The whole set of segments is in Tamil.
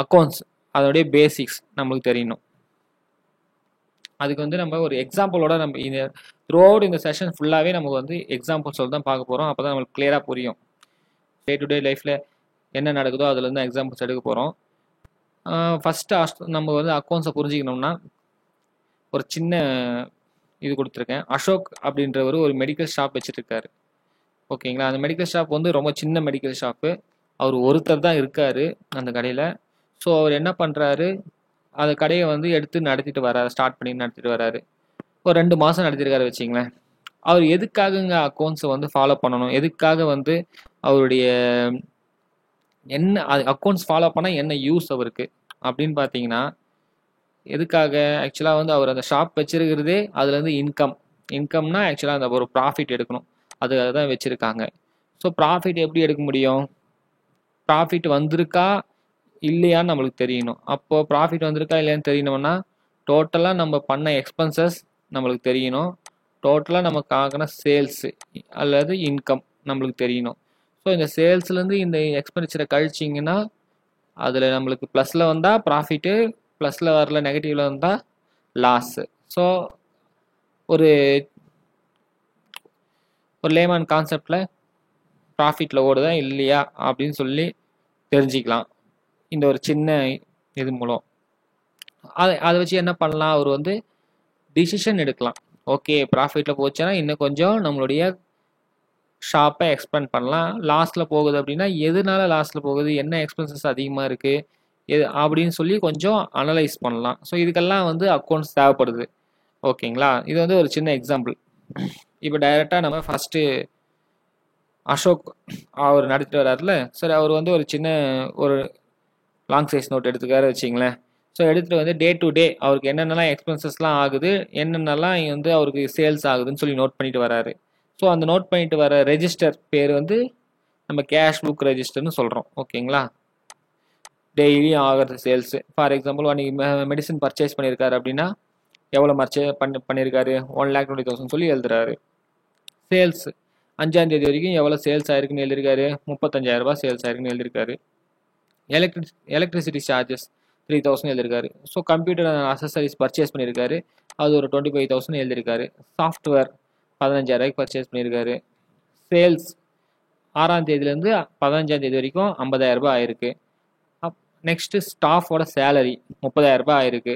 அக்கௌண்ட்ஸ் அதோடைய பேசிக்ஸ் நம்மளுக்கு தெரியணும். அதுக்கு வந்து நம்ம ஒரு எக்ஸாம்பிளோட நம்ம இந்த த்ரூஅவுட் இந்த செஷன் ஃபுல்லாகவே நமக்கு வந்து எக்ஸாம்பிள்ஸ் தான் பார்க்க போகிறோம். அப்போ தான் நம்மளுக்கு கிளியராக புரியும். டே டு டே லைஃப்பில் என்ன நடக்குதோ அதுலேருந்து எக்ஸாம்பிள்ஸ் எடுக்க போகிறோம். ஃபஸ்ட்டு நம்ம வந்து அக்கௌண்ட்ஸை புரிஞ்சிக்கணும்னா ஒரு சின்ன இது கொடுத்துருக்கேன். அசோக் அப்படின்றவர் ஒரு மெடிக்கல் ஷாப் வச்சுருக்காரு. ஓகேங்களா? அந்த மெடிக்கல் ஷாப் வந்து ரொம்ப சின்ன மெடிக்கல் ஷாப்பு. அவர் ஒருத்தர் தான் இருக்கார் அந்த கடையில். ஸோ அவர் என்ன பண்ணுறாரு, அந்த கடையை வந்து எடுத்து நடத்திட்டு வராரு, ஸ்டார்ட் பண்ணி நடத்திட்டு வராரு. ஒரு 2 மாதம் நடத்திருக்காரு வச்சிங்களேன். அவர் எதுக்காகங்க அக்கௌண்ட்ஸை வந்து ஃபாலோ பண்ணணும், எதுக்காக வந்து அவருடைய என்ன அக்கௌண்ட்ஸ் ஃபாலோ பண்ணால் என்ன யூஸ் அவருக்கு அப்படின்னு பார்த்தீங்கன்னா, எதுக்காக ஆக்சுவலாக வந்து அவர் அந்த ஷாப் வச்சிருக்கிறதே அதுலேருந்து இன்கம்னா ஆக்சுவலாக அந்த ஒரு ப்ராஃபிட் எடுக்கணும், அதுக்காக தான் வச்சுருக்காங்க. ஸோ ப்ராஃபிட் எப்படி எடுக்க முடியும், ப்ராஃபிட் வந்திருக்கா இல்லையான்னு நம்மளுக்கு தெரியணும். அப்போது ப்ராஃபிட் வந்திருக்கா இல்லையான்னு தெரியணும்னா டோட்டலாக நம்ம பண்ண எக்ஸ்பென்சஸ் நம்மளுக்கு தெரியணும், டோட்டலாக நமக்கு ஆகின சேல்ஸு அல்லது இன்கம் நம்மளுக்கு தெரியணும். ஸோ இந்த சேல்ஸ்லேருந்து இந்த எக்ஸ்பெண்டிச்சரை கழிச்சிங்கன்னா அதில் நம்மளுக்கு ப்ளஸில் வந்தால் ப்ராஃபிட்டு, ப்ளஸில் வரல நெகட்டிவில் வந்தால் லாஸு. ஸோ ஒரு லேமன் கான்செப்டில் ப்ராஃபிட்டில் ஓடுதா இல்லையா அப்படின்னு சொல்லி தெரிஞ்சிக்கலாம் இந்த ஒரு சின்ன இது மூலம். அதை வச்சு என்ன பண்ணலாம், அவர் வந்து டிசிஷன் எடுக்கலாம். ஓகே, ப்ராஃபிட்டில் போச்சுன்னா இன்னும் கொஞ்சம் நம்மளுடைய ஷாப்பை எக்ஸ்பேண்ட் பண்ணலாம். லாஸில் போகுது அப்படின்னா எதனால லாஸில் போகுது, என்ன எக்ஸ்பென்சஸ் அதிகமாக இருக்குது அப்படின்னு சொல்லி கொஞ்சம் அனலைஸ் பண்ணலாம். ஸோ இதுக்கெல்லாம் வந்து அக்கௌண்ட்ஸ் தேவைப்படுது. ஓகேங்களா? இது வந்து ஒரு சின்ன எக்ஸாம்பிள். இப்போ டைரெக்டாக நம்ம ஃபஸ்ட்டு அசோக் அவர் நடத்திட்டு வர்றாருல, சரி அவர் வந்து ஒரு சின்ன ஒரு லாங் சைஸ் நோட் எடுத்துக்காரு வச்சிங்களேன். ஸோ எடுத்துகிட்டு வந்து டே டு டே அவருக்கு என்னென்னலாம் எக்ஸ்பென்சஸ்லாம் ஆகுது, என்னென்னலாம் வந்து அவருக்கு சேல்ஸ் ஆகுதுன்னு சொல்லி நோட் பண்ணிட்டு வராரு. ஸோ அந்த நோட் பண்ணிட்டு வர ரெஜிஸ்டர் பேர் வந்து நம்ம கேஷ் புக் ரெஜிஸ்டர்னு சொல்கிறோம். ஓகேங்களா? டெய்லியும் ஆகிறது சேல்ஸு. ஃபார் எக்ஸாம்பிள் அன்றைக்கி மெடிசன் பர்ச்சேஸ் பண்ணியிருக்காரு அப்படின்னா எவ்வளோ பண்ணியிருக்காரு, 1,20,000 சொல்லி எழுதுறாரு. சேல்ஸ் 5ஆம் தேதி வரைக்கும் எவ்வளோ சேல்ஸ் ஆயிருக்குன்னு எழுதியிருக்காரு, 35,000 ரூபாய் சேல்ஸ் ஆயிருக்குன்னு எழுதியிருக்காரு. எலக்ட்ரிசிட்டி சார்ஜஸ் 3,000 எழுதியிருக்காரு. ஸோ கம்ப்யூட்டர் அசசரிஸ் பர்ச்சேஸ் பண்ணியிருக்காரு, அது ஒரு 25,000 எழுதியிருக்காரு. சாஃப்ட்வேர் 15,000 பர்ச்சேஸ் பண்ணியிருக்காரு. சேல்ஸ் 6ஆம் தேதியிலேருந்து 15ஆம் தேதி வரைக்கும் 50,000 ரூபாய் ஆயிருக்கு. நெக்ஸ்ட்டு ஸ்டாஃபோட சேலரி 30,000 ரூபாய் ஆயிருக்கு.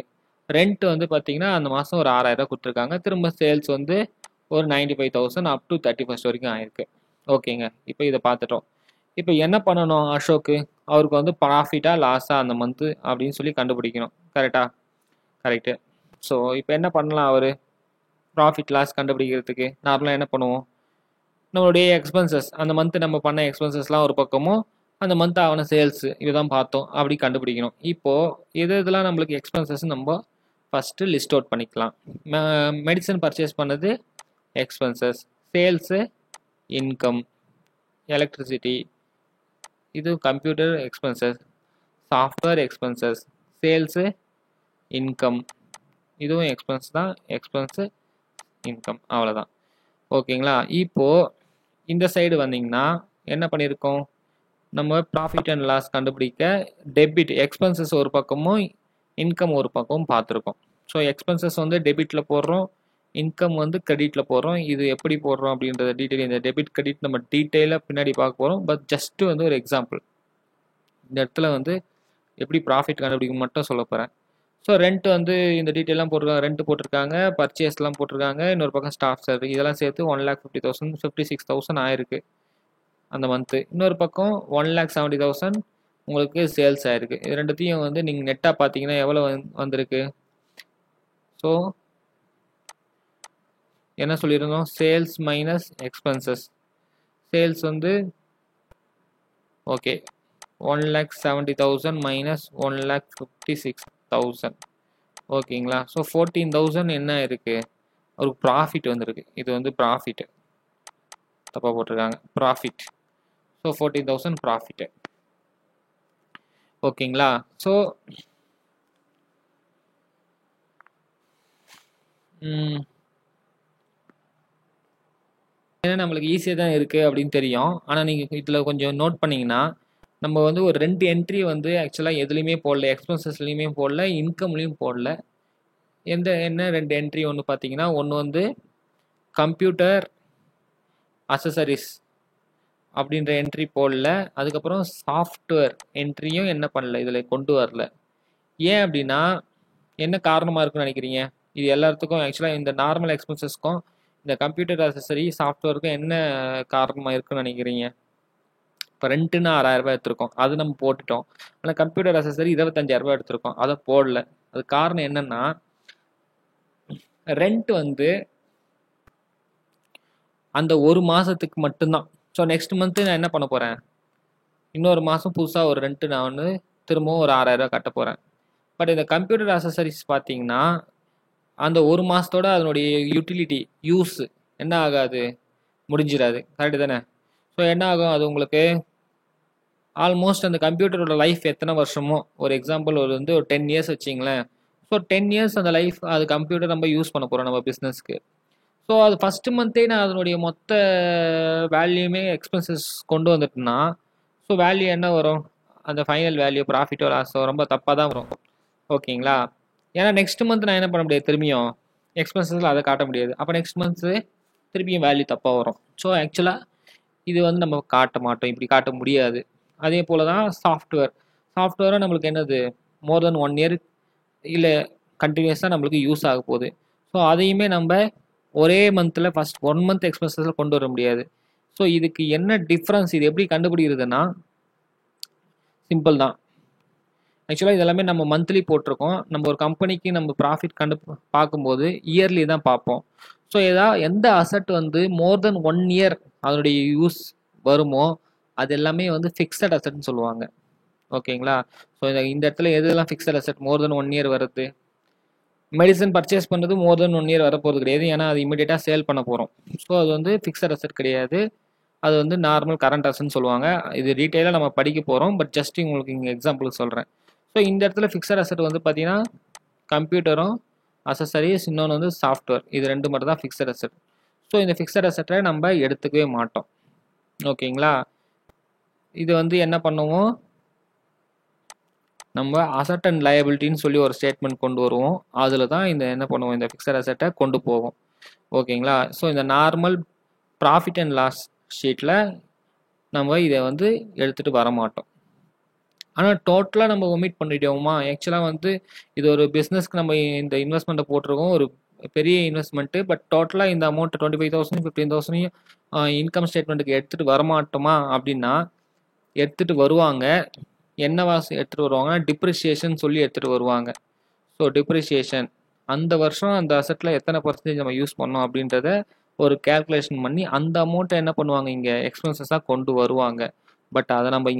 ரெண்ட் வந்து பார்த்தீங்கன்னா அந்த மாதம் ஒரு 6,000 ரூபாய் கொடுத்துருக்காங்க. திரும்ப சேல்ஸ் வந்து ஒரு 95,000 அப் டு 31st வரைக்கும் ஆயிருக்கு. ஓகேங்க, இப்போ இதை பார்த்துட்டோம். இப்போ என்ன பண்ணணும் அசோக்கு, அவருக்கு வந்து ப்ராஃபிட்டா லாஸா அந்த மந்த்து அப்படின்னு சொல்லி கண்டுபிடிக்கணும். கரெக்டு. ஸோ இப்போ என்ன பண்ணலாம், அவர் ப்ராஃபிட் லாஸ் கண்டுபிடிக்கிறதுக்கு நார்மலாக என்ன பண்ணுவோம், நம்மளுடைய எக்ஸ்பென்சஸ் அந்த மந்த்து நம்ம பண்ண எக்ஸ்பென்சஸ்லாம் ஒரு பக்கமும் அந்த மந்த் ஆன சேல்ஸு இதுதான் பார்த்தோம் அப்படி கண்டுபிடிக்கணும். இப்போது இதெல்லாம் நம்மளுக்கு எக்ஸ்பென்சஸ் நம்ம ஃபஸ்ட்டு லிஸ்ட் அவுட் பண்ணிக்கலாம். மெடிசன் பர்ச்சேஸ் பண்ணது எக்ஸ்பென்சஸ், சேல்ஸு இன்கம், எலக்ட்ரிசிட்டி இது computer expenses, software expenses, sales income இதுவும் எக்ஸ்பென்ஸ் தான், எக்ஸ்பென்ஸு இன்கம் அவ்வளோதான். ஓகேங்களா? இப்போது இந்த சைடு வந்தீங்கன்னா என்ன பண்ணியிருக்கோம், நம்ம ப்ராஃபிட் அண்ட் லாஸ் கண்டுபிடிக்க டெபிட் எக்ஸ்பென்சஸ் ஒரு பக்கமும் இன்கம் ஒரு பக்கமும் பார்த்துருக்கோம். ஸோ எக்ஸ்பென்சஸ் வந்து டெபிட்டில் போடுறோம், இன்கம் வந்து கிரெடிட்டில் போடுறோம். இது எப்படி போடுறோம் அப்படின்றத டீட்டெயில் இந்த டெபிட் கிரெடிட் நம்ம டீட்டெயிலாக பின்னாடி பார்க்க போகிறோம். பட் ஜஸ்ட்டு வந்து ஒரு எக்ஸாம்பிள் இந்த இடத்துல வந்து எப்படி ப்ராஃபிட் கண்டுபிடிக்க மட்டும் சொல்ல போகிறேன். ஸோ ரெண்ட் வந்து இந்த டீட்டெயிலாம் போட்டிருக்காங்க, ரெண்ட் போட்டிருக்காங்க, பர்ச்சேஸ்லாம் போட்டிருக்காங்க, இன்னொரு பக்கம் ஸ்டாஃப் சேலரி இதெல்லாம் சேர்த்து 1,50,000 56,000 ஆயிருக்கு அந்த மந்த்து. இன்னொரு பக்கம் 1,70,000 உங்களுக்கு சேல்ஸ் ஆயிருக்கு. இது ரெண்டுத்தையும் வந்து நீங்கள் நெட்டாக பார்த்தீங்கன்னா எவ்வளோ வந்திருக்கு. ஸோ என்ன சொல்லியிருந்தோம், சேல்ஸ் மைனஸ் எக்ஸ்பென்சஸ். சேல்ஸ் வந்து ஓகே 1,70,000 மைனஸ் 1,56,000 ஓகேங்களா. ஸோ 14,000 என்ன இருக்குது, ஒரு ப்ராஃபிட் வந்திருக்கு. இது வந்து ப்ராஃபிட்டு தப்பாக போட்டிருக்காங்க, ப்ராஃபிட். So 14,000 profit. ஓகேங்களா. ஸோ ஏன்னா நம்மளுக்கு ஈஸியாக தான் இருக்குது அப்படின்னு தெரியும். ஆனால் நீங்கள் இதில் கொஞ்சம் நோட் பண்ணிங்கன்னா நம்ம வந்து ஒரு 2 என்ட்ரி வந்து ஆக்சுவலாக எதுலேயுமே போடல, எக்ஸ்பென்சஸ்லையுமே போடல, இன்கம்லையும் போடல. என்ன 2 என்ட்ரி ஒன்று பார்த்தீங்கன்னா, ஒன்று வந்து கம்ப்யூட்டர் அசசரிஸ் அப்படின்ற என்ட்ரி போடல. அதுக்கப்புறம் சாஃப்ட்வேர் என்ட்ரியும் என்ன பண்ணல, இதில் கொண்டு வரல. ஏன் அப்படின்னா என்ன காரணமாக இருக்குன்னு நினைக்கிறீங்க? இது எல்லாத்துக்கும் ஆக்சுவலாக இந்த நார்மல் எக்ஸ்பென்சஸ்க்கும் இந்த கம்ப்யூட்டர் அசசரி சாஃப்ட்வேருக்கும் என்ன காரணமாக இருக்குன்னு நினைக்கிறீங்க? இப்போ ரெண்ட்டுன்னு 6,000 எடுத்திருக்கோம், அது நம்ம போட்டுட்டோம். ஆனால் கம்ப்யூட்டர் அசசரி 25,000 எடுத்திருக்கோம், அதை போடல. அது காரணம் என்னன்னா, ரெண்ட் வந்து அந்த ஒரு மாதத்துக்கு மட்டும்தான். ஸோ நெக்ஸ்ட் மந்த்து நான் என்ன பண்ண போகிறேன், இன்னொரு மாதம் புதுசாக ஒரு ரெண்ட்டு நான் வந்து திரும்பவும் ஒரு 6,000 கட்ட போகிறேன். பட் இந்த கம்ப்யூட்டர் அசசரிஸ் பார்த்தீங்கன்னா அந்த ஒரு மாதத்தோட அதனுடைய யூட்டிலிட்டி யூஸ் என்ன ஆகாது, முடிஞ்சிடாது. கரெக்டு தானே? ஸோ என்ன ஆகும், அது உங்களுக்கு ஆல்மோஸ்ட் அந்த கம்ப்யூட்டரோட லைஃப் எத்தனை வருஷமோ, ஒரு எக்ஸாம்பிள் ஒரு வந்து ஒரு 10 இயர்ஸ் வச்சிங்களேன். ஸோ 10 இயர்ஸ் அந்த லைஃப் அது கம்ப்யூட்டர் நம்ம யூஸ் பண்ண போகிறோம் நம்ம பிஸ்னஸ்க்கு. ஸோ அது ஃபஸ்ட்டு மந்த்தே நான் அதனுடைய மொத்த வேல்யூமே எக்ஸ்பென்சஸ் கொண்டு வந்துட்டேன்னா, ஸோ வேல்யூ என்ன வரும், அந்த ஃபைனல் வேல்யூ ப்ராஃபிட்டோ லாஸோ ரொம்ப தப்பாக தான் வரும். ஓகேங்களா? ஏன்னா நெக்ஸ்ட் மந்த் நான் என்ன பண்ண முடியாது, திரும்பியும் எக்ஸ்பென்சஸில் அதை காட்ட முடியாது. அப்போ நெக்ஸ்ட் மந்த்து திருப்பியும் வேல்யூ தப்பாக வரும். ஸோ ஆக்சுவலாக இது வந்து நம்ம காட்ட மாட்டோம், இப்படி காட்ட முடியாது. அதே போல் தான் சாஃப்ட்வேரும் நம்மளுக்கு என்னது மோர் தென் 1 இயர் இல்லை கண்டினியூஸாக நம்மளுக்கு யூஸ் ஆக போகுது. ஸோ அதையுமே நம்ம ஒரே மந்தில் ஃபஸ்ட் 1 மந்த் எக்ஸ்பென்சஸில் கொண்டு வர முடியாது. ஸோ இதுக்கு என்ன டிஃப்ரென்ஸ், இது எப்படி கண்டுபிடிக்கிறதுனா சிம்பிள் தான். ஆக்சுவலாக இதெல்லாமே நம்ம மந்த்லி போட்டிருக்கோம். நம்ம ஒரு கம்பெனிக்கு நம்ம ப்ராஃபிட் பார்க்கும்போது இயர்லி தான் பார்ப்போம். ஸோ எந்த அசட் வந்து மோர் தென் 1 இயர் அதனுடைய யூஸ் வருமோ அது எல்லாமே வந்து ஃபிக்ஸட் அசட்னு சொல்லுவாங்க. ஓகேங்களா? ஸோ இந்த இடத்துல எதெல்லாம் ஃபிக்ஸட் அசட் மோர் தென் 1 இயர் வருது, மெடிசன் பர்ச்சேஸ் பண்ணுறது மோர் தென் 1 இயர் வரப்போகிறது கிடையாது, ஏன்னா அது இமீடியட்டாக சேல் பண்ண போகிறோம். ஸோ அது வந்து ஃபிக்ஸட் அசட் கிடையாது, அது வந்து நார்மல் கரண்ட் அசட்னு சொல்லுவாங்க. இது டீட்டெயிலாக நம்ம படிக்க போகிறோம், பட் ஜஸ்ட் உங்களுக்கு இங்கே எக்ஸாம்பிளுக்கு சொல்கிறேன். ஸோ இந்த இடத்துல ஃபிக்ஸட் அசட் வந்து பார்த்தீங்கன்னா கம்ப்யூட்டரும் அசசரிஸ், இன்னொன்று வந்து சாஃப்ட்வேர், இது 2 மட்டும் தான் ஃபிக்ஸட் அசட். ஸோ இந்த ஃபிக்ஸட் அசட்டை நம்ம எடுத்துக்கவே மாட்டோம். ஓகேங்களா? இது வந்து என்ன பண்ணுவோம், நம்ம அசட் அண்ட் லயபிலிட்டின்னு சொல்லி ஒரு ஸ்டேட்மெண்ட் கொண்டு வருவோம். அதில் தான் இந்த என்ன பண்ணுவோம், இந்த ஃபிக்ஸட் அசட்டை கொண்டு போவோம். ஓகேங்களா? ஸோ இந்த நார்மல் ப்ராஃபிட் அண்ட் லாஸ் ஷீட்டில் நம்ம இதை வந்து எடுத்துகிட்டு வர மாட்டோம். ஆனால் டோட்டலாக நம்ம ஒமிட் பண்ணிட்டோமா, ஆக்சுவலாக வந்து இது ஒரு பிஸ்னஸ்க்கு நம்ம இந்த இன்வெஸ்ட்மெண்ட்டை போட்டிருக்கோம், ஒரு பெரிய இன்வெஸ்ட்மெண்ட்டு. பட் டோட்டலாக இந்த அமௌண்ட் 25,000 15,000 இன்கம் ஸ்டேட்மெண்ட்டுக்கு எடுத்துகிட்டு வரமாட்டோமா அப்படின்னா எடுத்துகிட்டு வருவாங்க. என்னவா எடுத்துகிட்டு வருவாங்கன்னா டிப்ரிசியேஷன் சொல்லி எடுத்துகிட்டு வருவாங்க. ஸோ டிப்ரிசியேஷன் அந்த வருஷம் அந்த அசட்டில் எத்தனை பர்சன்டேஜ் நம்ம யூஸ் பண்ணோம் அப்படின்றத ஒரு கேல்குலேஷன் பண்ணி அந்த அமௌண்ட்டை என்ன பண்ணுவாங்க, இங்கே எக்ஸ்பென்சஸாக கொண்டு வருவாங்க. பட் அதை நம்ம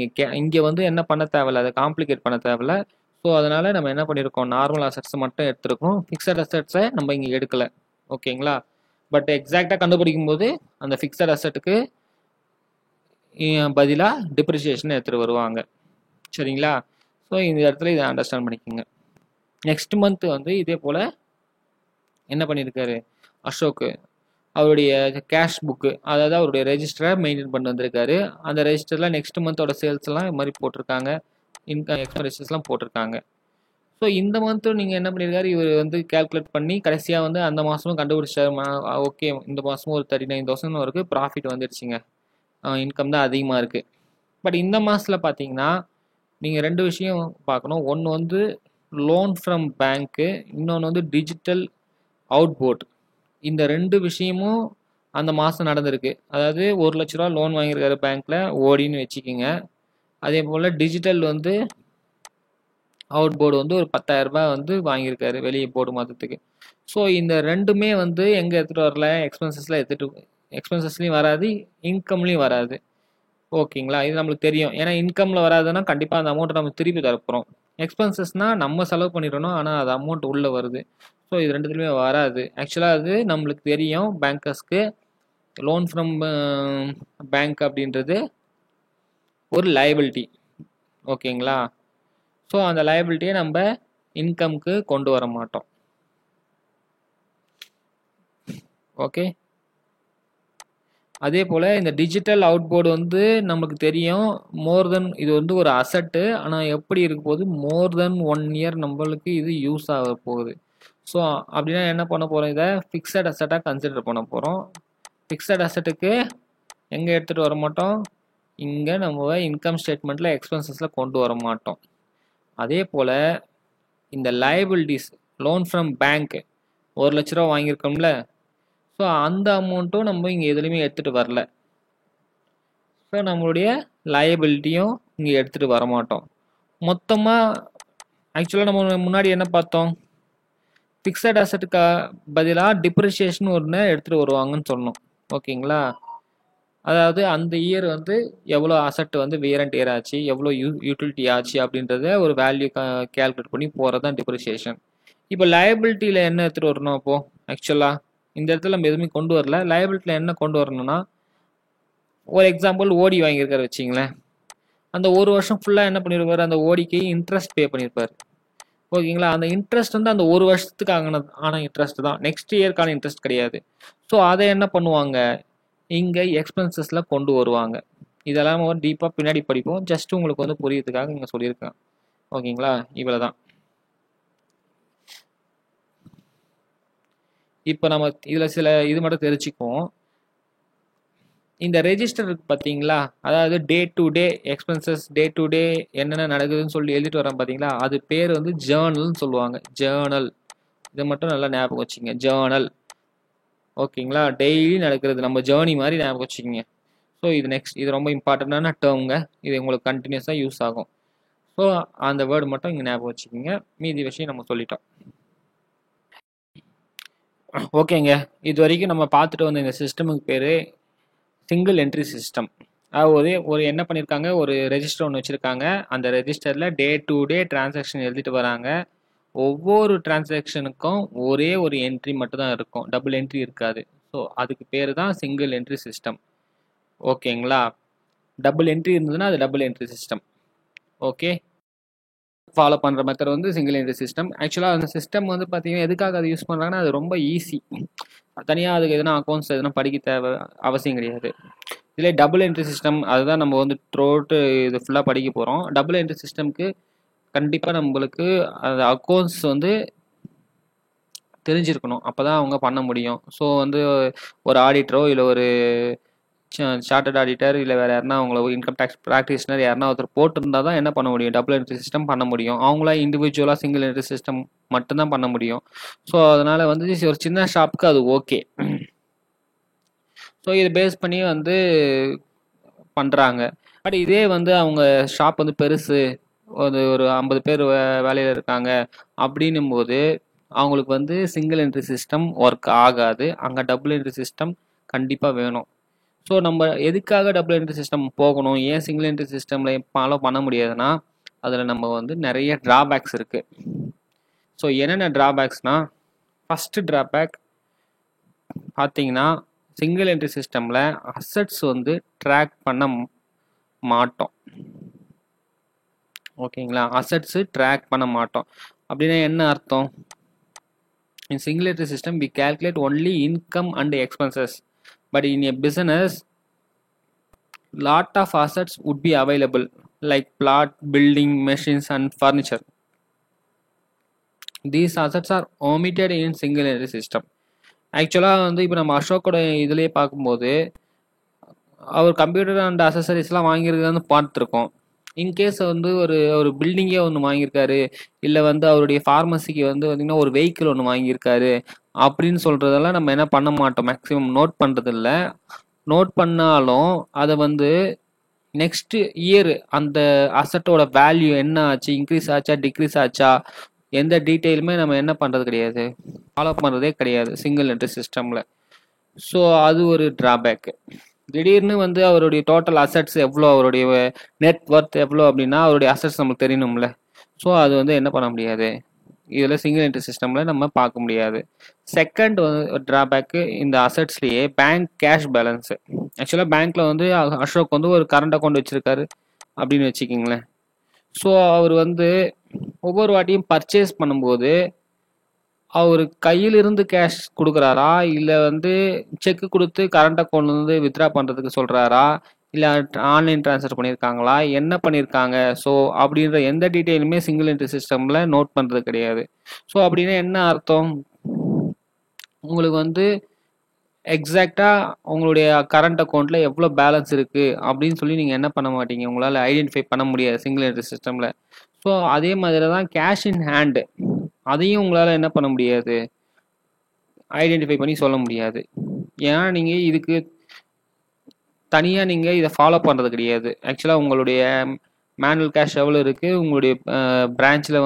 இங்கே வந்து என்ன பண்ண தேவையில்ல, அதை காம்ப்ளிகேட் பண்ண தேவையில்ல. ஸோ அதனால் நம்ம என்ன பண்ணியிருக்கோம், நார்மல் அசட்ஸை மட்டும் எடுத்துருக்கோம், ஃபிக்ஸட் அசட்ஸை நம்ம இங்கே எடுக்கலை. ஓகேங்களா? பட் எக்ஸாக்டாக கண்டுபிடிக்கும் போது அந்த ஃபிக்ஸட் அசட்டுக்கு பதிலாக டிப்ரிசியேஷன் எடுத்துகிட்டு வருவாங்க. சரிங்களா? ஸோ இந்த இடத்துல இதை அண்டர்ஸ்டாண்ட் பண்ணிக்கோங்க. நெக்ஸ்ட் மந்த் வந்து இதே போல் என்ன பண்ணியிருக்காரு அசோக், அவருடைய கேஷ் புக்கு, அதாவது அவருடைய ரெஜிஸ்டரை மெயின்டைன் பண்ணி வந்திருக்காரு. அந்த ரெஜிஸ்டரில் நெக்ஸ்ட் மந்தோட சேல்ஸ்லாம் இது மாதிரி போட்டிருக்காங்க, இன்கம் எக்ஸ்பென்சஸ்லாம் போட்டிருக்காங்க. ஸோ இந்த மந்த்தும் நீங்கள் என்ன பண்ணியிருக்காரு, இவர் வந்து கேல்குலேட் பண்ணி கடைசியாக வந்து அந்த மாதமும் கண்டுபிடிச்சார். ஓகே, இந்த மாதமும் ஒரு 39,000 வரைக்கும் ப்ராஃபிட் வந்துடுச்சிங்க, இன்கம் தான் அதிகமாக இருக்குது. பட் இந்த மாதத்தில் பார்த்தீங்கன்னா நீங்கள் 2 விஷயம் பார்க்கணும். ஒன்று வந்து லோன் ஃப்ரம் பேங்க்கு, இன்னொன்று வந்து டிஜிட்டல் அவுட்போர்ட். இந்த 2 விஷயமும் அந்த மாதம் நடந்திருக்கு. அதாவது 1 லட்ச ரூபா லோன் வாங்கியிருக்காரு பேங்க்கில், ஓடின்னு வச்சுக்கிங்க. அதே போல் டிஜிட்டல் வந்து அவுட் போர்டு வந்து ஒரு 10,000 ரூபாய் வந்து வாங்கியிருக்காரு வெளியே போர்டு மாற்றத்துக்கு. ஸோ இந்த 2மே வந்து எங்கே எடுத்துகிட்டு வரல, எக்ஸ்பென்சஸ்லையும் வராது, இன்கம்லையும் வராது. ஓகேங்களா? இது நம்மளுக்கு தெரியும். ஏன்னா இன்கமில் வராதுன்னா கண்டிப்பாக அந்த அமௌண்ட்டை நம்ம திருப்பி தரப்போகிறோம். எக்ஸ்பென்சஸ்னால் நம்ம செலவு பண்ணிடணும், ஆனால் அது அமௌண்ட் உள்ளே வருது. ஸோ இது 2துலையுமே வராது. ஆக்சுவலாக அது நம்மளுக்கு தெரியும், பேங்கர்ஸ்க்கு லோன் ஃப்ரம் பேங்க் அப்படின்றது ஒரு லயபிலிட்டி. ஓகேங்களா? ஸோ அந்த லயபிலிட்டியை நம்ம இன்கம்க்கு கொண்டு வர மாட்டோம். ஓகே, அதே போல் இந்த டிஜிட்டல் அவுட்போர்டு வந்து நமக்கு தெரியும் மோர் தென் இது வந்து ஒரு அசட்டு. ஆனால் எப்படி இருக்க போகுது, மோர் தென் 1 இயர் நம்மளுக்கு இது யூஸ் ஆக போகுது. ஸோ அப்படின்னா என்ன பண்ண போகிறோம், இதை ஃபிக்ஸட் அசட்டாக கன்சிடர் பண்ண போகிறோம். ஃபிக்ஸட் அசட்டுக்கு எங்கே எடுத்துகிட்டு வர மாட்டோம், இங்கே நம்ம இன்கம் ஸ்டேட்மெண்ட்டில் எக்ஸ்பென்சஸில் கொண்டு வர மாட்டோம். அதே போல் இந்த லயபிலிட்டிஸ், லோன் ஃப்ரம் பேங்க் 1 லட்ச ரூபா வாங்கியிருக்கோம்ல, ஸோ அந்த அமௌண்ட்டும் நம்ம இங்கே எதுலேயுமே எடுத்துகிட்டு வரல. ஸோ நம்மளுடைய லயபிலிட்டியும் இங்கே எடுத்துகிட்டு வர மாட்டோம். மொத்தமாக ஆக்சுவலாக நம்ம முன்னாடி என்ன பார்த்தோம், ஃபிக்ஸட் அசட்டுக்கு பதிலாக டிப்ரிஷியேஷன் ஒன்று எடுத்துகிட்டு வருவாங்கன்னு சொன்னோம். ஓகேங்களா, அதாவது அந்த இயர் வந்து எவ்வளோ அசட் வந்து வியர் அண்ட் டியர் ஆச்சு, எவ்வளோ யூட்டிலிட்டி ஆச்சு அப்படின்றத ஒரு வேல்யூ கேல்குலேட் பண்ணி போகிறது தான் டிப்ரிஷியேஷன். இப்போ லயபிலிட்டியில் என்ன எடுத்துகிட்டு வரணும், அப்போது ஆக்சுவலாக இந்த இடத்துல நம்ம எதுவுமே கொண்டு வரல. லயபிலிட்டியில் என்ன கொண்டு வரணும்னா, ஒரு எக்ஸாம்பிள் ஓடி வாங்கியிருக்காரு வச்சிங்களேன், அந்த ஒரு வருஷம் ஃபுல்லாக என்ன பண்ணியிருப்பார், அந்த ஓடிக்கு இன்ட்ரெஸ்ட் பே பண்ணியிருப்பார். ஓகேங்களா, அந்த இன்ட்ரெஸ்ட் வந்து அந்த ஒரு வருஷத்துக்கு ஆன இன்ட்ரெஸ்ட் தான், நெக்ஸ்ட் இயர்க்கான இன்ட்ரெஸ்ட் கிடையாது. ஸோ அதை என்ன பண்ணுவாங்க, இங்கே எக்ஸ்பென்சஸில் கொண்டு வருவாங்க. இதெல்லாம் நம்ம டீப்பாக பின்னாடி படிப்போம், ஜஸ்ட் உங்களுக்கு வந்து புரியறதுக்காக இங்கே சொல்லியிருக்கேன். ஓகேங்களா, இவ்வளோ தான். இப்போ நம்ம இதில் சில இது மட்டும் தெரிஞ்சுக்குவோம். இந்த ரெஜிஸ்டர் இருக்கு பார்த்தீங்களா, அதாவது day to day expenses, day to day என்னென்ன நடக்குதுன்னு சொல்லி எழுதிட்டு வரோம் பார்த்தீங்களா, அது பேர் வந்து ஜேர்னல்னு சொல்லுவாங்க. ஜேர்னல், இதை மட்டும் நல்லா ஞாபகம் வச்சுங்க, ஜேர்னல். ஓகேங்களா, டெய்லி நடக்கிறது நம்ம ஜேர்னி மாதிரி ஞாபகம் வச்சுக்கிங்க. ஸோ இது ரொம்ப இம்பார்ட்டண்ட்டான டேர்முங்க, இது உங்களுக்கு கண்டினியூஸாக யூஸ் ஆகும். ஸோ அந்த வேர்டு மட்டும் இங்கே ஞாபகம் வச்சுக்கிங்க, மீதி விஷயம் நம்ம சொல்லிட்டோம். ஓகேங்க, இது வரைக்கும் நம்ம பார்த்துட்டு வந்த இந்த சிஸ்டமுக்கு பேர் சிங்கிள் என்ட்ரி சிஸ்டம். அதாவது ஒரு என்ன பண்ணியிருக்காங்க, ஒரு ரெஜிஸ்டர் ஒன்று வச்சுருக்காங்க. அந்த ரெஜிஸ்டரில் டே டு டே டிரான்சாக்ஷன் எழுதிட்டு வராங்க. ஒவ்வொரு டிரான்சாக்ஷனுக்கும் ஒரே ஒரு என்ட்ரி மட்டும் தான் இருக்கும், டபுள் என்ட்ரி இருக்காது. ஸோ அதுக்கு பேர் தான் சிங்கிள் என்ட்ரி சிஸ்டம். ஓகேங்களா, டபுள் என்ட்ரி இருந்ததுன்னா அது double entry system. Okay, follow பண்ணுற மெத்தட் வந்து சிங்கிள் என்ட்ரி சிஸ்டம். ஆக்சுவலாக அந்த சிஸ்டம் வந்து பார்த்தீங்கன்னா எதுக்காக அதை யூஸ் பண்ணுறாங்கன்னா, அது ரொம்ப ஈஸி. தனியாக அதுக்கு எதுனா அக்கௌண்ட்ஸ் எதுனா படிக்க தேவை அவசியம் கிடையாது. இதில் டபுள் என்ட்ரி சிஸ்டம் அதுதான் நம்ம வந்து த்ரோட்டு இது ஃபுல்லாக படிக்க போகிறோம். டபுள் என்ட்ரி சிஸ்டம்க்கு கண்டிப்பாக நம்மளுக்கு அந்த அக்கௌண்ட்ஸ் வந்து தெரிஞ்சிருக்கணும், அப்போ தான் அவங்க பண்ண முடியும். ஸோ வந்து ஒரு ஆடிட்டரோ இல்லை ஒரு சார்ட்டர்ட் ஆடிட்டர் இல்லை வேறு யாருன்னா அவங்கள இன்கம் டேக்ஸ் ப்ராக்டிஷனர் யாருன்னா ஒருத்தர் போட்டிருந்தால் தான் என்ன பண்ண முடியும், டபுள் என்ட்ரி சிஸ்டம் பண்ண முடியும். அவங்களா இண்டிவிஜுவலாக சிங்கிள் என்ட்ரி சிஸ்டம் மட்டும்தான் பண்ண முடியும். ஸோ அதனால் வந்து ஒரு சின்ன ஷாப்புக்கு அது ஓகே. ஸோ இதை பேஸ் பண்ணி வந்து பண்ணுறாங்க. பட் இதே வந்து அவங்க ஷாப் வந்து பெருசு, ஒரு 50 பேர் வேலையில் இருக்காங்க அப்படின்னும் போது அவங்களுக்கு வந்து சிங்கிள் என்ட்ரி சிஸ்டம் ஒர்க் ஆகாது, அங்கே டபுள் என்ட்ரி சிஸ்டம் கண்டிப்பாக வேணும். ஸோ நம்ம எதுக்காக டபுள் என்ட்ரி சிஸ்டம் போகணும், ஏன் சிங்கிள் என்ட்ரி சிஸ்டமில் ஃபாலோ பண்ண முடியாதுன்னா, அதில் நம்ம வந்து நிறைய ட்ராபேக்ஸ் இருக்குது. ஸோ என்னென்ன ட்ராபேக்ஸ்னால், ஃபஸ்ட்டு ட்ராபேக் பார்த்தீங்கன்னா, சிங்கிள் என்ட்ரி சிஸ்டமில் அசட்ஸ் வந்து ட்ராக் பண்ண மாட்டோம். ஓகேங்களா, அசட்ஸு ட்ராக் பண்ண மாட்டோம் அப்படின்னா என்ன அர்த்தம், இன் single entry system we calculate only income and expenses, but in a business lot of assets would be available like plot, building, machines and furniture. These assets are omitted in single entry system. ஆக்சுவலாக வந்து இப்போ நம்ம அசோக்கோட இதுலேயே பார்க்கும்போது அவர் கம்ப்யூட்டர் அண்ட் அசசரிஸ்லாம் வாங்கியிருக்கான்னு பார்த்துருக்கோம். இன்கேஸ் வந்து ஒரு பில்டிங்கே ஒன்று வாங்கியிருக்காரு, இல்லை வந்து அவருடைய ஃபார்மசிக்கு வந்து பார்த்திங்கன்னா ஒரு வெஹிக்கிள் ஒன்று வாங்கியிருக்காரு அப்படின்னு சொல்கிறதெல்லாம் நம்ம என்ன பண்ண மாட்டோம், மேக்ஸிமம் நோட் பண்ணுறதில்ல. நோட் பண்ணாலும் அதை வந்து நெக்ஸ்ட் இயர் அந்த அசட்டோட வேல்யூ என்ன ஆச்சு, இன்க்ரீஸ் ஆச்சா டிக்ரீஸ் ஆச்சா, எந்த டீட்டெயிலுமே நம்ம என்ன பண்ணுறது கிடையாது, ஃபாலோ பண்ணுறதே கிடையாது சிங்கிள் என்ட்ரி சிஸ்டமில். ஸோ அது ஒரு ட்ராபேக்கு. திடீர்னு வந்து அவருடைய டோட்டல் அசட்ஸ் எவ்வளோ, அவருடைய நெட் ஒர்த் எவ்வளோ அப்படின்னா அவருடைய அசட்ஸ் நம்மளுக்கு தெரியணும்ல. ஸோ அது வந்து என்ன பண்ண முடியாது, இதில் சிங்கிள் என்ட்ரி சிஸ்டமில் நம்ம பார்க்க முடியாது. செகண்ட் ட்ராபேக்கு இந்த அசட்ஸ்லேயே பேங்க் கேஷ் பேலன்ஸு. ஆக்சுவலாக பேங்க்கில் வந்து அசோக் வந்து ஒரு கரண்ட் அக்கௌண்ட் வச்சுருக்காரு அப்படின்னு வச்சுக்கிங்களேன். ஸோ அவர் வந்து ஒவ்வொரு வாட்டியும் பர்ச்சேஸ் பண்ணும்போது அவர் கையிலிருந்து கேஷ் குடுக்குறாரா? இல்ல வந்து செக் குடுத்து கரண்ட் அக்கவுண்ட்லருந்து வித்ட்ரா பண்றதுக்கு சொல்றாரா? இல்ல ஆன்லைன் ட்ரான்ஸ்ஃபர் பண்ணியிருக்காங்களா? என்ன பண்ணியிருக்காங்க? ஸோ அப்படின்ற எந்த டீட்டெயிலுமே சிங்கிள் என்ட்ரி சிஸ்டம்ல நோட் பண்றது கிடையாது. ஸோ அப்படின்னா என்ன அர்த்தம்? உங்களுக்கு வந்து எக்ஸாக்ட்டா உங்களுடைய கரண்ட் அக்கவுண்ட்ல எவ்வளோ பேலன்ஸ் இருக்கு அப்படின்னு சொல்லி நீங்க என்ன பண்ண மாட்டீங்க. உங்களால ஐடென்டிஃபை பண்ண முடியாது சிங்கிள் என்ட்ரி சிஸ்டம்ல. ஸோ அதே மாதிரி தான் கேஷ் இன் ஹேண்ட் அதையும் உங்களால என்ன பண்ண முடியாது. ஐடென்டிஃபை பண்ணி சொல்ல முடியாது. ஏன்னா நீங்க இதுக்கு தனியா நீங்க இத ஃபாலோ பண்றது கிடையாது. ஆக்சுவலா உங்களுடைய மேனுவல் கேஷ் எவ்வளோ இருக்கு, உங்களுடைய பிரான்ச்ல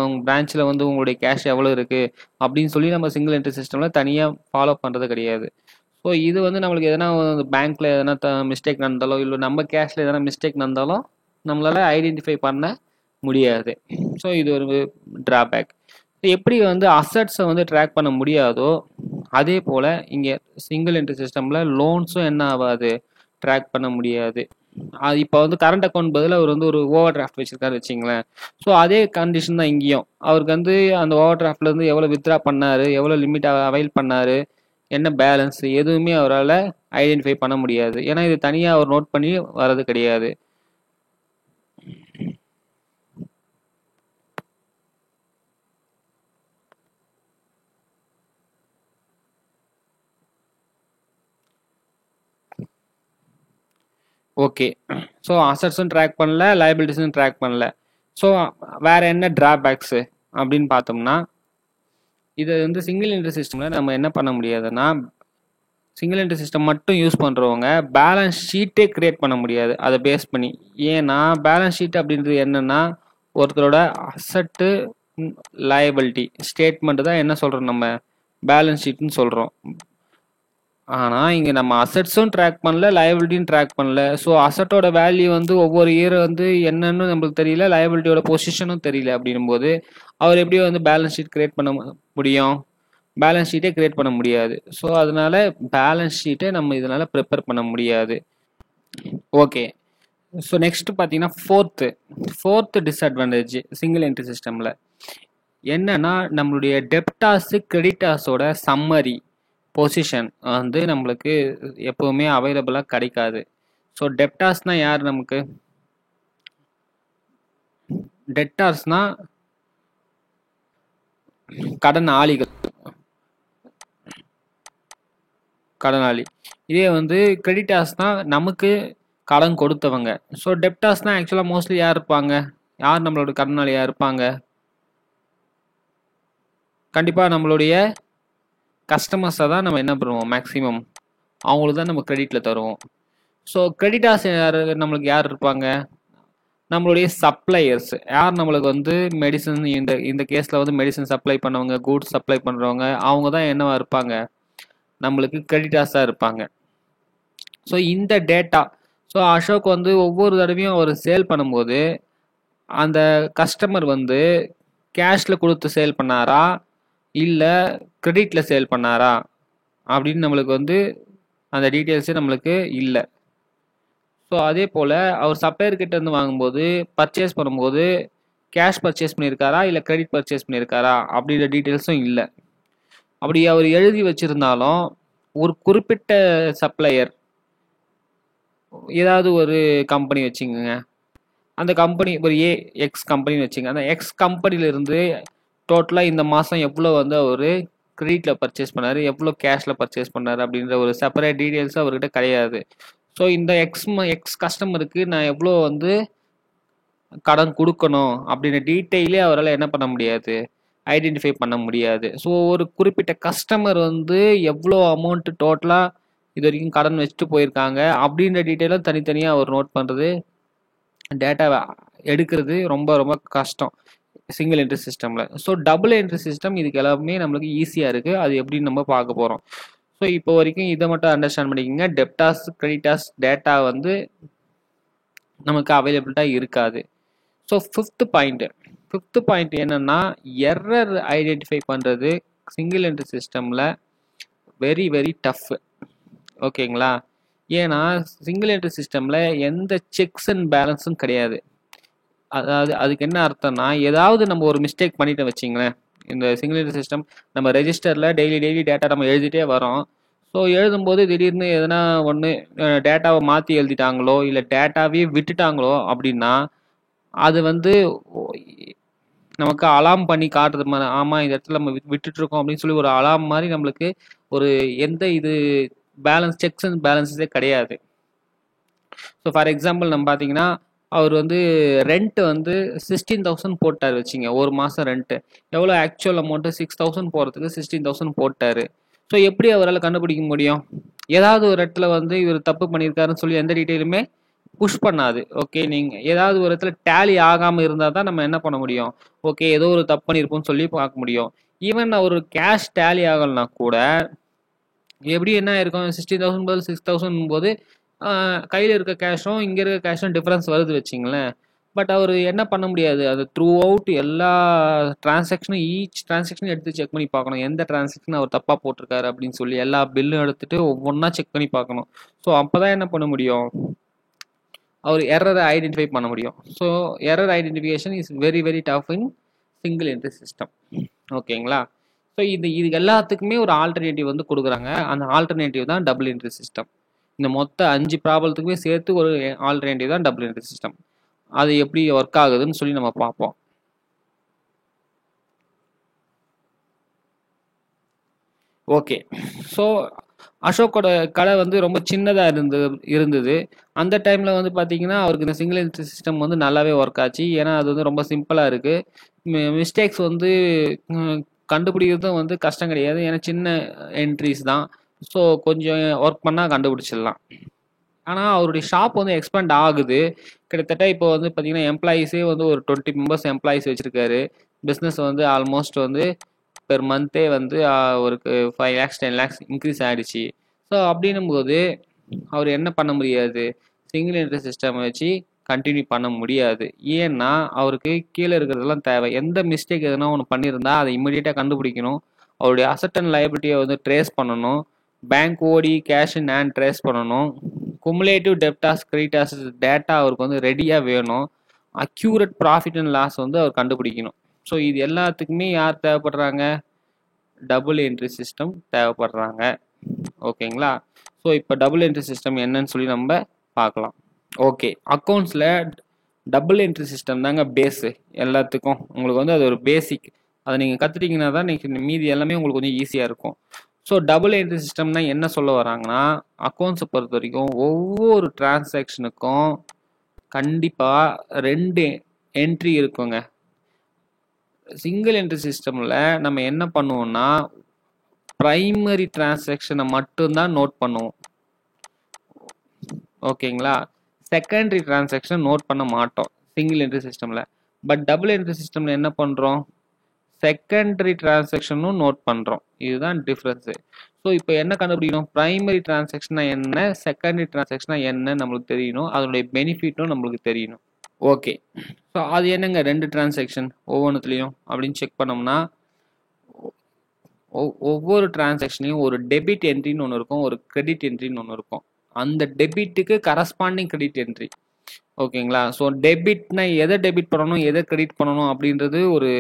வந்து உங்களுடைய கேஷ் எவ்வளோ இருக்கு அப்படின்னு சொல்லி நம்ம சிங்கிள் என்ட்ரி சிஸ்டம்ல தனியா ஃபாலோ பண்றது கிடையாது. ஸோ இது வந்து நம்மளுக்கு எதனா பேங்க்ல எதனா மிஸ்டேக் நடந்தாலோ இல்லை நம்ம கேஷ்ல எதனா மிஸ்டேக் நடந்தாலும் நம்மளால ஐடென்டிஃபை பண்ண முடியாது. ஸோ இது ஒரு டிராபேக். எப்படி வந்து அசட்ஸை வந்து ட்ராக் பண்ண முடியாதோ அதே போல் இங்கே சிங்கிள் என்ட்ரி சிஸ்டமில் லோன்ஸும் என்ன ஆகாது, ட்ராக் பண்ண முடியாது. அது இப்போ வந்து கரண்ட் அக்கௌண்ட் பதில் அவர் வந்து ஒரு ஓவர் டிராஃப்ட் வச்சிருக்காரு வச்சிங்களேன். ஸோ அதே கண்டிஷன் தான் இங்கேயும். அவருக்கு வந்து அந்த ஓவர் டிராஃப்ட்லேருந்து எவ்வளோ வித்ட்ரா பண்ணார், எவ்வளோ லிமிட் அவைல் பண்ணார், என்ன பேலன்ஸ் எதுவுமே அவரால் ஐடென்டிஃபை பண்ண முடியாது. ஏன்னா இது தனியாக அவர் நோட் பண்ணி வர்றது கிடையாது. ஓகே. ஸோ அசட்ஸும் ட்ராக் பண்ணல, லைபிலிட்டிஸும் ட்ராக் பண்ணல. ஸோ வேற என்ன டிராபேக்ஸு அப்படின்னு பார்த்தோம்னா, இதை வந்து சிங்கிள் என்ட்ரி சிஸ்டமில் நம்ம என்ன பண்ண முடியாதுன்னா, சிங்கிள் என்ட்ரி சிஸ்டம் மட்டும் யூஸ் பண்ணுறவங்க பேலன்ஸ் ஷீட்டே கிரியேட் பண்ண முடியாது அதை பேஸ் பண்ணி. ஏன்னா பேலன்ஸ் ஷீட் அப்படின்றது என்னன்னா ஒருத்தரோட அசட்டு லயபிலிட்டி ஸ்டேட்மெண்ட் தான் என்ன சொல்கிறோம், நம்ம பேலன்ஸ் ஷீட்னு சொல்கிறோம். ஆனால் இங்கே நம்ம அசட்ஸும் ட்ராக் பண்ணல, லயபிலிட்டியும் ட்ராக் பண்ணல. ஸோ அசட்டோட வேல்யூ வந்து ஒவ்வொரு இயர் வந்து என்னன்னு நம்மளுக்கு தெரியல, லயபிலிட்டியோட பொசிஷனும் தெரியல. அப்படின்னும் போது அவர் எப்படி வந்து பேலன்ஸ் ஷீட் கிரியேட் பண்ண முடியும்? பேலன்ஸ் ஷீட்டே கிரியேட் பண்ண முடியாது. ஸோ அதனால பேலன்ஸ் ஷீட்டை நம்ம இதனால ப்ரிப்பேர் பண்ண முடியாது. ஓகே. ஸோ நெக்ஸ்ட் பார்த்தீங்கன்னா ஃபோர்த்து டிஸ்அட்வான்டேஜ் சிங்கிள் என்ட்ரி சிஸ்டமில் என்னன்னா, நம்மளுடைய டெப்டாஸு கிரெடிட்டாஸோட சம்மரி பொசிஷன் வந்து நம்மளுக்கு எப்போவுமே அவைலபிளாக கிடைக்காது. ஸோ டெப்டார்ஸ்னால் யார்? நமக்கு டெப்டார்ஸ்னால் கடனாளிகள், கடனாளி. இதே வந்து கிரெடிட்டார்ஸ்னால் நமக்கு கடன் கொடுத்தவங்க. ஸோ டெப்டார்ஸ்னால் ஆக்சுவலாக மோஸ்ட்லி யார் இருப்பாங்க? யார் நம்மளோட கடனாளியாக இருப்பாங்க? கண்டிப்பாக நம்மளுடைய கஸ்டமர்ஸை தான் நம்ம என்ன பண்ணுவோம், மேக்ஸிமம் அவங்களுக்கு தான் நம்ம கிரெடிட்டில் தருவோம். ஸோ கிரெடிட்டார்ஸ் நம்மளுக்கு யார் இருப்பாங்க? நம்மளுடைய சப்ளையர்ஸ். யார் நம்மளுக்கு வந்து மெடிசன், இந்த கேஸில் வந்து மெடிசன் சப்ளை பண்ணவங்க, கூட்ஸ் சப்ளை பண்ணுறவங்க, அவங்க தான் என்னவா இருப்பாங்க, நம்மளுக்கு கிரெடிட்டார்ஸாக இருப்பாங்க. ஸோ இந்த டேட்டா, ஸோ அசோக் வந்து ஒவ்வொரு தடவையும் அவர் சேல் பண்ணும்போது அந்த கஸ்டமர் வந்து கேஷில் கொடுத்து சேல் பண்ணாரா இல்லை கிரெடிட்டில் சேல் பண்ணாரா அப்படின்னு நம்மளுக்கு வந்து அந்த டீட்டெயில்ஸே நம்மளுக்கு இல்லை. ஸோ அதே போல் அவர் சப்ளையர்கிட்ட இருந்து வாங்கும்போது பர்ச்சேஸ் பண்ணும்போது கேஷ் பர்ச்சேஸ் பண்ணியிருக்காரா இல்லை கிரெடிட் பர்ச்சேஸ் பண்ணியிருக்காரா அப்படின்ற டீட்டெயில்ஸும் இல்லை. அப்படி அவர் எழுதி வச்சுருந்தாலும் ஒரு குறிப்பிட்ட சப்ளையர், ஏதாவது ஒரு கம்பெனி வச்சுக்கோங்க, அந்த கம்பெனி ஒரு எக்ஸ் கம்பெனின்னு வச்சுங்க, அந்த எக்ஸ் கம்பெனிலேருந்து டோட்டலாக இந்த மாதம் எவ்வளோ வந்து அவர் கிரெடிட்டில் பர்ச்சேஸ் பண்ணார், எவ்வளோ கேஷில் பர்ச்சேஸ் பண்ணார் அப்படின்ற ஒரு செப்பரேட் டீட்டெயில்ஸும் அவர்கிட்ட கிடையாது. ஸோ இந்த எக்ஸ் கஸ்டமருக்கு நான் எவ்வளோ வந்து கடன் கொடுக்கணும் அப்படின்ற டீட்டெயிலே அவரால் என்ன பண்ண முடியாது, ஐடென்டிஃபை பண்ண முடியாது. ஸோ ஒரு குறிப்பிட்ட கஸ்டமர் வந்து எவ்வளோ அமௌண்ட் டோட்டலாக இது வரைக்கும் கடன் வச்சுட்டு போயிருக்காங்க அப்படின்ற டீட்டெயிலும் தனித்தனியாக அவர் நோட் பண்ணுறது, டேட்டாவை எடுக்கிறது ரொம்ப ரொம்ப கஷ்டம் சிங்கிள் என்ட்ரி சிஸ்டமில். ஸோ டபுள் என்ட்ரி சிஸ்டம் இதுக்கு எல்லாமே நம்மளுக்கு ஈஸியாக இருக்குது. அது எப்படின்னு நம்ம பார்க்க போகிறோம். ஸோ இப்போ வரைக்கும் இதை மட்டும் அண்டர்ஸ்டாண்ட் பண்ணிக்கோங்க. டெப்டாஸ் கிரெடிட்டாஸ் டேட்டா வந்து நமக்கு அவைலபிலிட்டாக இருக்காது. ஸோ ஃபிஃப்த்து பாயிண்ட் என்னென்னா, எரர் ஐடென்டிஃபை பண்ணுறது சிங்கிள் என்ட்ரி சிஸ்டமில் வெரி வெரி டஃப். ஓகேங்களா? ஏன்னா சிங்கிள் என்ட்ரி சிஸ்டமில் எந்த செக்ஸ் அண்ட் பேலன்ஸும் கிடையாது. அதாவது அதுக்கு என்ன அர்த்தம்னா, ஏதாவது நம்ம ஒரு மிஸ்டேக் பண்ணிட்டோம் வச்சிங்களேன், இந்த சிங்கிள் என்ட்ரி சிஸ்டம் நம்ம ரெஜிஸ்டரில் டெய்லி டேட்டா நம்ம எழுதிட்டே வரோம். ஸோ எழுதும்போது திடீர்னு எதனா ஒன்று டேட்டாவை மாற்றி எழுதிட்டாங்களோ இல்லை டேட்டாவே விட்டுட்டாங்களோ அப்படின்னா அது வந்து நமக்கு அலாம் பண்ணி காட்டுறது மாதிரி, ஆமாம் இந்த இடத்துல நம்ம விட்டுட்ருக்கோம் அப்படின்னு சொல்லி ஒரு அலாம் மாதிரி நம்மளுக்கு ஒரு எந்த இது பேலன்ஸ் செக்ஸ் அண்ட் பேலன்ஸஸே கிடையாது. ஸோ ஃபார் எக்ஸாம்பிள் நம்ம பார்த்தீங்கன்னா அவர் வந்து ரெண்ட் வந்து 16,000 போட்டார் வச்சிங்க, ஒரு மாதம் ரெண்ட்டு. எவ்வளோ ஆக்சுவல் அமௌண்ட்டு 6,000 போகிறதுக்கு 16,000 போட்டார். ஸோ எப்படி அவரால் கண்டுபிடிக்க முடியும்? ஏதாவது ஒரு இடத்துல வந்து இவர் தப்பு பண்ணியிருக்காருன்னு சொல்லி எந்த டீட்டெயிலுமே புஷ் பண்ணாது. ஓகே, நீங்கள் ஏதாவது ஒரு இடத்துல டேலி ஆகாமல் இருந்தால் தான் நம்ம என்ன பண்ண முடியும்? ஓகே, ஏதோ ஒரு தப்பு பண்ணியிருப்போம்னு சொல்லி பார்க்க முடியும். ஈவன் ஒரு கேஷ் டேலி ஆகலைனா கூட எப்படி என்ன இருக்கும், 16,000 பதில் 6,000 போது கையில் இருக்க கேஷும் இங்கே இருக்க கேஷும் டிஃப்ரென்ஸ் வருது வச்சிங்களேன். பட் அவர் என்ன பண்ண முடியாது, அது த்ரூ அவுட் எல்லா டிரான்சாக்ஷனும் ஈச் டிரான்சாக்ஷனும் எடுத்து செக் பண்ணி பார்க்கணும். எந்த டிரான்சாக்ஷன் அவர் தப்பாக போட்டிருக்காரு அப்படின்னு சொல்லி எல்லா பில்லும் எடுத்துகிட்டு ஒவ்வொன்றா செக் பண்ணி பார்க்கணும். ஸோ அப்போ தான் என்ன பண்ண முடியும், அவர் எரரை ஐடென்டிஃபை பண்ண முடியும். So error identification is very very tough in single entry system. ஓகேங்களா? ஸோ இது எல்லாத்துக்குமே ஒரு ஆல்டர்னேட்டிவ் வந்து கொடுக்குறாங்க. அந்த ஆல்டர்னேட்டிவ் தான் டபுள் என்ட்ரி சிஸ்டம். இந்த மொத்த 5 ப்ராப்ளத்துக்குமே சேர்த்து ஒரு ஆல்டர்னேட்டிவ் தான் டபுள் என்ட்ரி சிஸ்டம். அது எப்படி ஒர்க் ஆகுதுன்னு சொல்லி நம்ம பார்ப்போம். ஓகே, ஸோ அசோக்கோட கடை வந்து ரொம்ப சின்னதாக இருந்தது. அந்த டைமில் வந்து பார்த்தீங்கன்னா அவருக்கு இந்த சிங்கிள் என்ட்ரி சிஸ்டம் வந்து நல்லாவே ஒர்க் ஆச்சு. ஏன்னா அது வந்து ரொம்ப சிம்பிளாக இருக்குது. மிஸ்டேக்ஸ் வந்து கண்டுபிடிக்கிறதும் வந்து கஷ்டம் கிடையாது. ஏன்னா சின்ன என்ட்ரிஸ் தான். ஸோ கொஞ்சம் ஒர்க் பண்ணால் கண்டுபிடிச்சிடலாம். ஆனால் அவருடைய ஷாப் வந்து எக்ஸ்பேண்ட் ஆகுது. கிட்டத்தட்ட இப்போ வந்து பார்த்தீங்கன்னா எம்ப்ளாயீஸே வந்து ஒரு 20 மெம்பர்ஸ் எம்ப்ளாயீஸ் வச்சுருக்காரு. பிஸ்னஸ் வந்து ஆல்மோஸ்ட் வந்து பெர் மந்த்தே வந்து ஒரு 5 lakhs 10 lakhs இன்க்ரீஸ் ஆகிடுச்சு. ஸோ அப்படின்னும் போது அவர் என்ன பண்ண முடியாது, சிங்கிள் என்ட்ரி சிஸ்டம் வச்சு கண்டினியூ பண்ண முடியாது. ஏன்னா அவருக்கு கீழே இருக்கிறதெல்லாம் தேவை. எந்த மிஸ்டேக் எதுனா ஒன்று பண்ணியிருந்தா அதை இம்மிடியேட்டாக கண்டுபிடிக்கணும். அவருடைய அசட் அண்ட் லைபிலிட்டியை வந்து ட்ரேஸ் பண்ணணும். பேங்க் ஓடி கேஷ் இன் ஹேண்ட் ட்ரேஸ் பண்ணணும். குமுலேட்டிவ் டெப்டாஸ் கிரெடிட்டாஸ் டேட்டா அவருக்கு வந்து ரெடியாக வேணும். அக்யூரேட் ப்ராஃபிட் அண்ட் லாஸ் வந்து அவர் கண்டுபிடிக்கணும். ஸோ இது எல்லாத்துக்குமே யார் தேவைப்படுறாங்க, டபுள் என்ட்ரி சிஸ்டம் தேவைப்படுறாங்க. ஓகேங்களா? ஸோ இப்போ டபுள் என்ட்ரி சிஸ்டம் என்னன்னு சொல்லி நம்ம பார்க்கலாம். ஓகே, அக்கௌண்ட்ஸில் டபுள் என்ட்ரி சிஸ்டம் தாங்க பேஸு எல்லாத்துக்கும். உங்களுக்கு வந்து அது ஒரு பேசிக். அதை நீங்கள் கற்றுட்டிங்கன்னா தான் நீங்கள் மீதி எல்லாமே உங்களுக்கு கொஞ்சம் ஈஸியாக இருக்கும். ஸோ டபுள் என்ட்ரி சிஸ்டம்னா என்ன சொல்ல வராங்கன்னா, அக்கௌண்ட்ஸை பொறுத்த வரைக்கும் ஒவ்வொரு டிரான்சாக்ஷனுக்கும் கண்டிப்பாக 2 என்ட்ரி இருக்குங்க. சிங்கிள் என்ட்ரி சிஸ்டமில் நம்ம என்ன பண்ணுவோம்னா ப்ரைமரி டிரான்சாக்ஷனை மட்டும்தான் நோட் பண்ணுவோம். ஓகேங்களா? செகண்டரி டிரான்சாக்ஷன் நோட் பண்ண மாட்டோம் சிங்கிள் என்ட்ரி சிஸ்டமில். பட் டபுள் என்ட்ரி சிஸ்டமில் என்ன பண்ணுறோம், செகண்டரி டிரான்சாக்ஷனும் நோட் பண்ணுறோம். இதுதான் டிஃப்ரென்ஸு. ஸோ இப்போ என்ன கண்டுபிடிக்கணும், ப்ரைமரி டிரான்சாக்ஷனா என்ன, செகண்டரி டிரான்சாக்ஷனா என்ன நம்மளுக்கு தெரியணும். அதனுடைய பெனிஃபிட்டும் நம்மளுக்கு தெரியணும். ஓகே, ஸோ அது என்னங்க 2 டிரான்சாக்ஷன் ஒவ்வொன்றுத்துலேயும் அப்படின்னு செக் பண்ணோம்னா ஒவ்வொரு டிரான்சாக்ஷன்லையும் ஒரு டெபிட் என்ட்ரின்னு ஒன்று இருக்கும், ஒரு கிரெடிட் என்ட்ரின்னு ஒன்று இருக்கும். அந்த டெபிட்டுக்கு கரஸ்பாண்டிங் கிரெடிட் என்ட்ரி. ஓகேங்களா? ஸோ டெபிட்னா எதை டெபிட் பண்ணணும் எதை கிரெடிட் பண்ணணும் அப்படின்றது ஒரு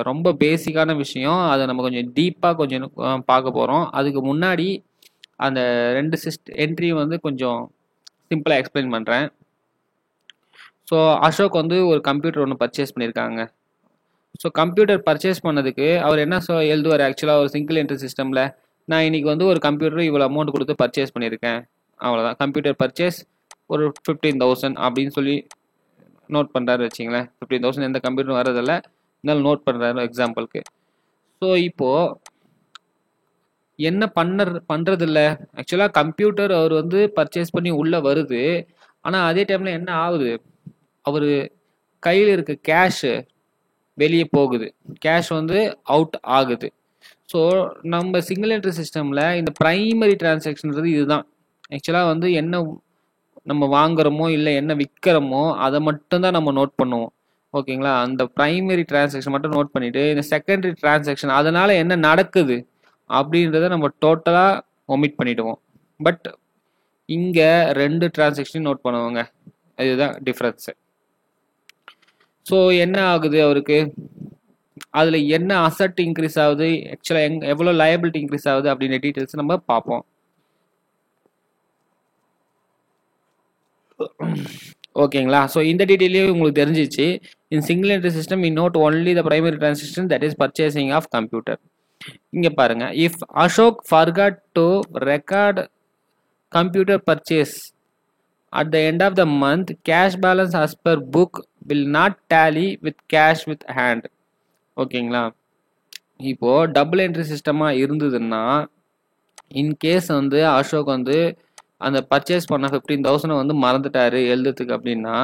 ரொம்ப பேசிக்கான விஷயம். அதை நம்ம கொஞ்சம் டீப்பாக கொஞ்சம் பார்க்க போகிறோம். அதுக்கு முன்னாடி அந்த 2 என்ட்ரியும் வந்து கொஞ்சம் சிம்பிளாக எக்ஸ்பிளைன் பண்ணுறேன். ஸோ அசோக் வந்து ஒரு கம்ப்யூட்டர் ஒன்று பர்ச்சேஸ் பண்ணியிருக்காங்க. ஸோ கம்ப்யூட்டர் பர்ச்சேஸ் பண்ணதுக்கு அவர் என்ன எழுதுவார், ஆக்சுவலாக ஒரு சிங்கிள் என்ட்ரி சிஸ்டமில் நான் இன்றைக்கி வந்து ஒரு கம்ப்யூட்டர் இவ்வளோ அமௌண்ட் கொடுத்து பர்ச்சேஸ் பண்ணியிருக்கேன், அவ்வளோதான். கம்ப்யூட்டர் பர்ச்சேஸ் ஒரு 15,000 அப்படின்னு சொல்லி நோட் பண்ணுறாரு வச்சிங்களேன். 15,000 எந்த கம்ப்யூட்டரும் வரதில்லை, இருந்தாலும் நோட் பண்ணுறாரு எக்ஸாம்பிளுக்கு. ஸோ இப்போது என்ன பண்ணுறதில்ல, ஆக்சுவலாக கம்ப்யூட்டர் அவர் வந்து பர்ச்சேஸ் பண்ணி உள்ளே வருது. ஆனால் அதே டைமில் என்ன ஆகுது, அவர் கையில் இருக்க கேஷு வெளியே போகுது, கேஷ் வந்து அவுட் ஆகுது. ஸோ நம்ம சிங்கிள் என்ட்ரி சிஸ்டமில் இந்த ப்ரைமரி டிரான்சாக்ஷன்றது இதுதான். ஆக்சுவலாக வந்து என்ன நம்ம வாங்குறோமோ இல்லை என்ன விற்கிறோமோ அதை மட்டும்தான் நம்ம நோட் பண்ணுவோம். ஓகேங்களா? அந்த ப்ரைமரி டிரான்சாக்ஷன் மட்டும் நோட் பண்ணிவிட்டு இந்த செகண்டரி டிரான்சாக்ஷன் அதனால் என்ன நடக்குது அப்படின்றத நம்ம டோட்டலாக ஒமிட் பண்ணிவிடுவோம். பட் இங்கே 2 டிரான்சாக்ஷனையும் நோட் பண்ணுவோங்க. இதுதான் டிஃப்ரென்ஸு. ஸோ என்ன ஆகுது, அவருக்கு அதில் என்ன அசட் இன்க்ரீஸ் ஆகுது, ஆக்சுவலாக எவ்வளோ லயபிலிட்டி இன்க்ரீஸ் ஆகுது அப்படின்ற டீட்டெயில்ஸ் நம்ம பார்ப்போம். ஓகேங்களா? ஸோ இந்த டீட்டெயிலே உங்களுக்கு தெரிஞ்சிச்சு. இன் single entry system we note only the primary transaction, that is purchasing of computer. இங்கே பாருங்க, if Ashok forgot to record computer purchase at the end of the month, cash balance as per book will not tally with cash with hand. ஓகேங்களா? இப்போ டபுள் என்ட்ரி சிஸ்டமாக இருந்ததுன்னா, இன்கேஸ் வந்து அசோக் வந்து அந்த பர்ச்சேஸ் பண்ண 15,000 வந்து மறந்துட்டாரு எழுதுறதுக்கு அப்படின்னா,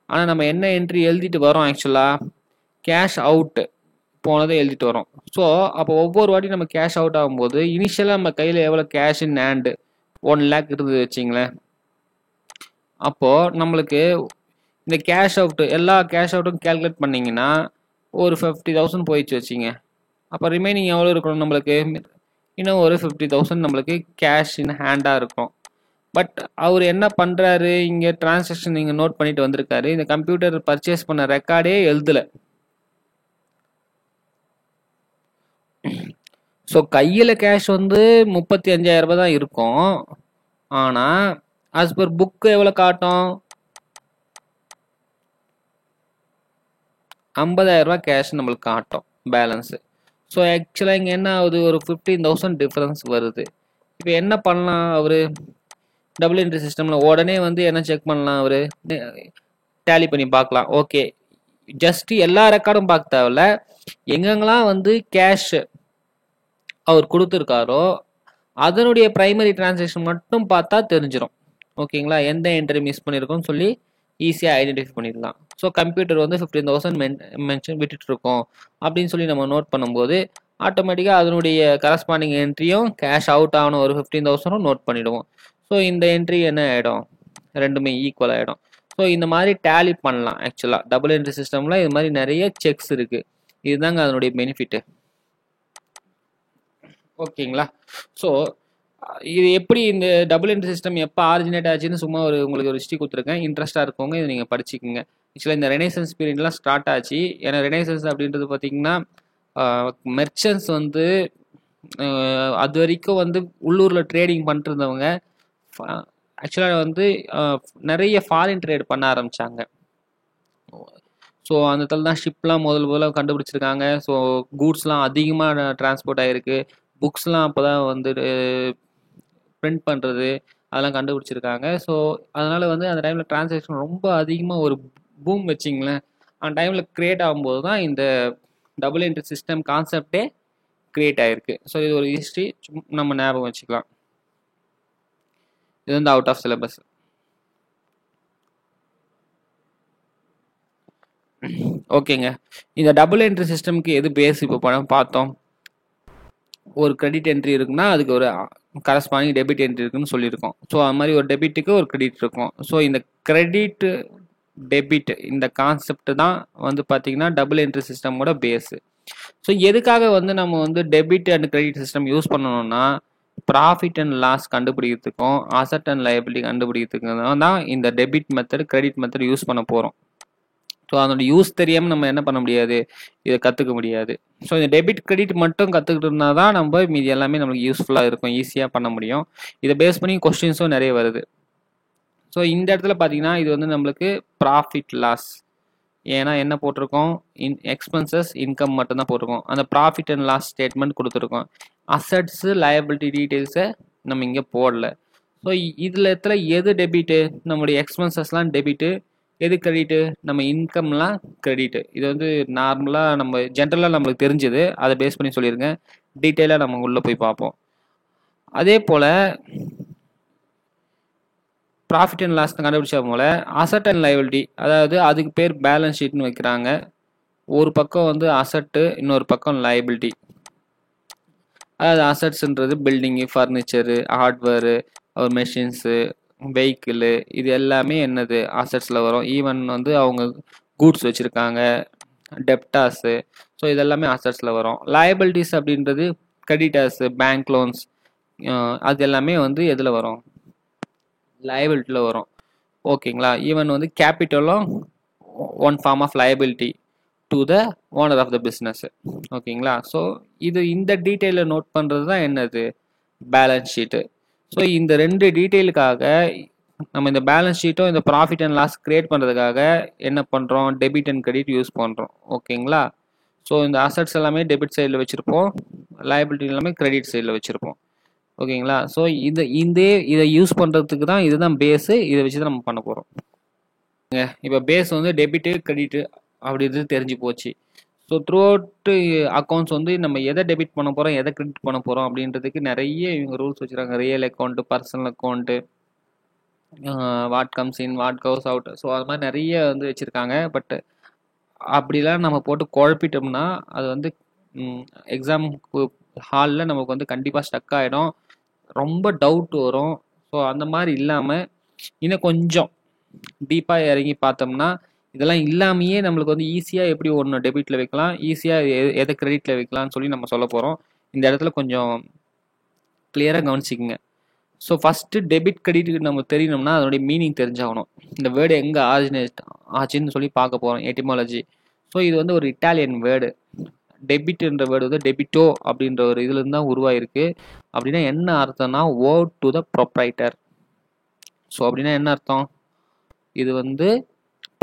ஆனால் நம்ம என்ன என்ட்ரி எழுதிட்டு வரோம், ஆக்சுவலாக கேஷ் அவுட் போனதை எழுதிட்டு வரோம். ஸோ அப்போ ஒவ்வொரு வாட்டி நம்ம கேஷ் அவுட் ஆகும்போது இனிஷியலாக நம்ம கையில் எவ்வளோ கேஷ் இன் ஹேண்டு 1 lakh இருந்தது வச்சிங்களேன். அப்போது நம்மளுக்கு இந்த கேஷ் அவுட்டு எல்லா கேஷ் அவுட்டும் கேல்குலேட் பண்ணிங்கன்னா ஒரு 50,000 போயிடுச்சு வச்சிங்க. அப்போ ரிமைனிங் எவ்வளோ இருக்கணும் நம்மளுக்கு, இன்னும் ஒரு 50,000 நம்மளுக்கு கேஷ் இன் ஹேண்டாக இருக்கும். பட் அவர் என்ன பண்ணுறாரு, இங்கே டிரான்சாக்ஷன் நீங்கள் நோட் பண்ணிட்டு வந்திருக்காரு, இந்த கம்ப்யூட்டர் பர்ச்சேஸ் பண்ண ரெக்கார்டே எழுதலை. ஸோ கையில் கேஷ் வந்து 35,000 ரூபாய் தான் இருக்கும். ஆனால் ஆஸ் பர் புக்கு எவ்வளோ காட்டும், 50,000 ரூபாய் கேஷ் நம்மளுக்கு காட்டும் பேலன்ஸு. ஸோ ஆக்சுவலாக இங்கே என்ன ஆகுது, ஒரு 15,000 டிஃப்ரென்ஸ் வருது. இப்போ என்ன பண்ணலாம் அவர், டபுள் என்ட்ரி சிஸ்டமில் உடனே வந்து என்ன செக் பண்ணலாம், அவர் டேலி பண்ணி பார்க்கலாம். ஓகே, ஜஸ்ட் எல்லா ரெக்கார்டும் பார்க்க தேவையில்ல, எங்கெங்கெல்லாம் வந்து கேஷ் அவர் கொடுத்துருக்காரோ அதனுடைய ப்ரைமரி டிரான்சாக்ஷன் மட்டும் பார்த்தா தெரிஞ்சிடும். ஓகேங்களா, எந்த என்ட்ரி மிஸ் பண்ணியிருக்கோம்னு சொல்லி ஈஸியாக ஐடென்டிஃபை பண்ணிடலாம். ஸோ கம்ப்யூட்டர் வந்து 15,000 மென்ஷன் விட்டுட்ருக்கோம் அப்படின்னு சொல்லி நம்ம நோட் பண்ணும்போது ஆட்டோமேட்டிக்காக அதனுடைய கரஸ்பாண்டிங் என்ட்ரியும் கேஷ் அவுட் ஆன ஒரு 15,000 நோட் பண்ணிவிடுவோம். ஸோ இந்த என்ட்ரி என்ன ஆகிடும், ரெண்டுமே ஈக்குவல் ஆகிடும். ஸோ இந்த மாதிரி டேலி பண்ணலாம். ஆக்சுவலாக டபுள் என்ட்ரி சிஸ்டமில் இது மாதிரி நிறைய செக்ஸ் இருக்குது. இதுதாங்க அதனுடைய பெனிஃபிட்டு. ஓகேங்களா? ஸோ இது எப்படி இந்த டபுள் என்ட்ரி சிஸ்டம் எப்போ ஆரிஜினேட் ஆச்சுன்னு சும்மா உங்களுக்கு ஒரு ஹிஸ்ட்ரி கொடுத்துருக்கேன். இன்ட்ரெஸ்ட்டாக இருக்கவங்க இதை நீங்கள் படிச்சுக்கோங்க. ஆக்சுவலாக இந்த ரெனைசன்ஸ் பீரியட்லாம் ஸ்டார்ட் ஆச்சு. ஏன்னா ரெனைசன்ஸ் அப்படின்றது பார்த்தீங்கன்னா மெர்ச்சன்ட்ஸ் வந்து அது வரைக்கும் வந்து உள்ளூரில் ட்ரேடிங் பண்ணிட்டு இருந்தவங்க ஆக்சுவலாக வந்து நிறைய ஃபாரின் ட்ரேட் பண்ண ஆரம்பித்தாங்க. ஸோ அந்த இடத்துல தான் ஷிப்லாம் முதல்ல கண்டுபிடிச்சிருக்காங்க. ஸோ கூட்ஸ்லாம் அதிகமாக டிரான்ஸ்போர்ட் ஆகிருக்கு. புக்ஸ்லாம் அப்போ தான் வந்து பிரிண்ட் பண்ணுறது அதெல்லாம் கண்டுபிடிச்சிருக்காங்க. ஸோ அதனால் வந்து அந்த டைமில் டிரான்சாக்ஷன் ரொம்ப அதிகமாக ஒரு பூம் வச்சிங்களேன். அந்த டைமில் க்ரியேட் ஆகும்போது தான் இந்த டபுள் என்ட்ரி சிஸ்டம் கான்செப்டே க்ரியேட் ஆகிருக்கு. ஸோ இது ஒரு ஹிஸ்ட்ரி நம்ம ஞாபகம் வச்சுக்கலாம். இது வந்து அவுட் ஆஃப் சிலபஸ். ஓகேங்க, இந்த டபுள் என்ட்ரி சிஸ்டம்க்கு எது பேஸ் இப்போ பார்த்தோம். ஒரு கிரெடிட் என்ட்ரி இருக்குன்னா அதுக்கு ஒரு கரஸ்பாண்டிங் டெபிட் என்ட்ரி இருக்குன்னு சொல்லியிருக்கோம். ஸோ அது மாதிரி ஒரு டெபிட்டுக்கு ஒரு கிரெடிட் இருக்கும். ஸோ இந்த கிரெடிட் டெபிட் இந்த கான்செப்ட் தான் வந்து பார்த்தீங்கன்னா டபுள் என்ட்ரி சிஸ்டமோட பேஸு. ஸோ எதுக்காக வந்து நம்ம வந்து debit and credit system use பண்ணணும்னா ப்ராஃபிட் அண்ட் லாஸ் கண்டுபிடிக்கிறதுக்கும் அசட் அண்ட் லைபிலிட்டி கண்டுபிடிக்கிறதுக்கும் தான் இந்த debit method credit method use பண்ண போகிறோம். ஸோ அதோட யூஸ் தெரியாமல் நம்ம என்ன பண்ண முடியாது, இதை கற்றுக்க முடியாது. ஸோ இந்த டெபிட் கிரெடிட் மட்டும் கற்றுக்கிட்டு இருந்தால் தான் நம்ம மீதி எல்லாமே நம்மளுக்கு யூஸ்ஃபுல்லாக இருக்கும், ஈஸியாக பண்ண முடியும். இதை பேஸ் பண்ணி கொஸ்டின்ஸும் நிறைய வருது. ஸோ இந்த இடத்துல பார்த்தீங்கன்னா இது வந்து நம்மளுக்கு ப்ராஃபிட் லாஸ். ஏன்னா என்ன போட்டிருக்கோம், எக்ஸ்பென்சஸ் இன்கம் மட்டும்தான் போட்டிருக்கோம். அந்த ப்ராஃபிட் அண்ட் லாஸ் ஸ்டேட்மெண்ட் கொடுத்துருக்கோம். அசட்ஸு லயபிலிட்டி டீட்டெயில்ஸை நம்ம இங்கே போடல. ஸோ இதில் இடத்துல எது டெபிட்டு, நம்மளுடைய எக்ஸ்பென்சஸ்லாம் டெபிட்டு, எது கிரெடிட்டு, நம்ம இன்கம்லாம் கிரெடிட்டு. இது வந்து நார்மலாக நம்ம ஜென்ரலாக நம்மளுக்கு தெரிஞ்சது, அதை பேஸ் பண்ணி சொல்லியிருக்கேன். டீட்டெயிலாக நம்ம உள்ளே போய் பார்ப்போம். அதே போல் ப்ராஃபிட் அண்ட் லாஸ் கண்டுபிடிச்ச போல் அசட் அண்ட் லைபிலிட்டி, அதாவது அதுக்கு பேர் பேலன்ஸ் ஷீட்னு வைக்கிறாங்க. ஒரு பக்கம் வந்து அசட்டு, இன்னொரு பக்கம் லைபிலிட்டி. அதாவது அசட்ஸுன்றது பில்டிங்கு, ஃபர்னிச்சரு, ஹார்ட்வேரு, ஒரு மெஷின்ஸு, வெஹிக்கிளு, இது எல்லாமே என்னது அசட்ஸில் வரும். ஈவன் வந்து அவங்க கூட்ஸ் வச்சுருக்காங்க, டெப்டாஸு, ஸோ இதெல்லாமே அசட்ஸில் வரும். லயபிலிட்டிஸ் அப்படின்றது கிரெடிட்டர்ஸு, பேங்க் லோன்ஸ், அது எல்லாமே வந்து எதில் வரும், லயபிலிட்டியில் வரும். ஓகேங்களா? ஈவன் வந்து கேபிட்டலும் one form of liability. To the owner of the business. ஓகேங்களா? ஸோ இந்த டீட்டெயிலை நோட் பண்ணுறது தான் என்னது, பேலன்ஸ் ஷீட்டு. ஸோ இந்த 2 டீட்டெயிலுக்காக நம்ம இந்த பேலன்ஸ் ஷீட்டும் இந்த ப்ராஃபிட் அண்ட் லாஸ் கிரியேட் பண்ணுறதுக்காக என்ன பண்ணுறோம், டெபிட் அண்ட் கிரெடிட் யூஸ் பண்ணுறோம். ஓகேங்களா? ஸோ இந்த அசட்ஸ் எல்லாமே டெபிட் சைடில் வச்சுருப்போம், லைபிலிட்டி எல்லாமே கிரெடிட் சைடில் வச்சுருப்போம். ஓகேங்களா? ஸோ இதை யூஸ் பண்ணுறதுக்கு தான் இதுதான் பேஸு. இதை வச்சு தான் நம்ம பண்ண போகிறோம். இப்போ பேஸ் வந்து டெபிட்டு கிரெடிட்டு அப்படி இது தெரிஞ்சு போச்சு. ஸோ த்ரூ அவுட் அக்கௌண்ட்ஸ் வந்து நம்ம எதை டெபிட் பண்ண போகிறோம், எதை கிரெடிட் பண்ண போகிறோம் அப்படின்றதுக்கு நிறைய இவங்க ரூல்ஸ் வச்சுருக்காங்க. Real account, personal account, what comes in, what goes out. So அது மாதிரி நிறைய வந்து வச்சுருக்காங்க. பட் அப்படிலாம் நம்ம போட்டு குழப்பிட்டோம்னா அது வந்து எக்ஸாம் ஹாலில் நமக்கு வந்து கண்டிப்பாக ஸ்டக் ஆகிடும், ரொம்ப டவுட் வரும். ஸோ அந்த மாதிரி இல்லாமல் இன்னும் கொஞ்சம் டீப்பாக இறங்கி பார்த்தோம்னா இதெல்லாம் இல்லாமையே நம்மளுக்கு வந்து ஈஸியாக எப்படி ஒன்று டெபிட்டில் வைக்கலாம், ஈஸியாக எதை கிரெடிட்டில் வைக்கலாம்னு சொல்லி நம்ம சொல்ல போகிறோம். இந்த இடத்துல கொஞ்சம் கிளியராக கவனிச்சிக்கங்க. ஸோ ஃபஸ்ட்டு டெபிட் கிரெடிட்டுக்கு நம்ம தெரியணும்னா அதனுடைய மீனிங் தெரிஞ்சாகணும். இந்த வேர்டு எங்கே ஆரிஜினேட் ஆச்சுன்னு சொல்லி பார்க்க போகிறோம், எட்டிமாலஜி. ஸோ இது வந்து ஒரு இட்டாலியன் வேர்டு. டெபிட்ன்ற வேர்டு வந்து டெபிட்டோ அப்படின்ற ஒரு இதுலேருந்து தான் உருவாயிருக்கு. அப்படின்னா என்ன அர்த்தம்னா owed to the proprietor. So அப்படின்னா என்ன அர்த்தம், இது வந்து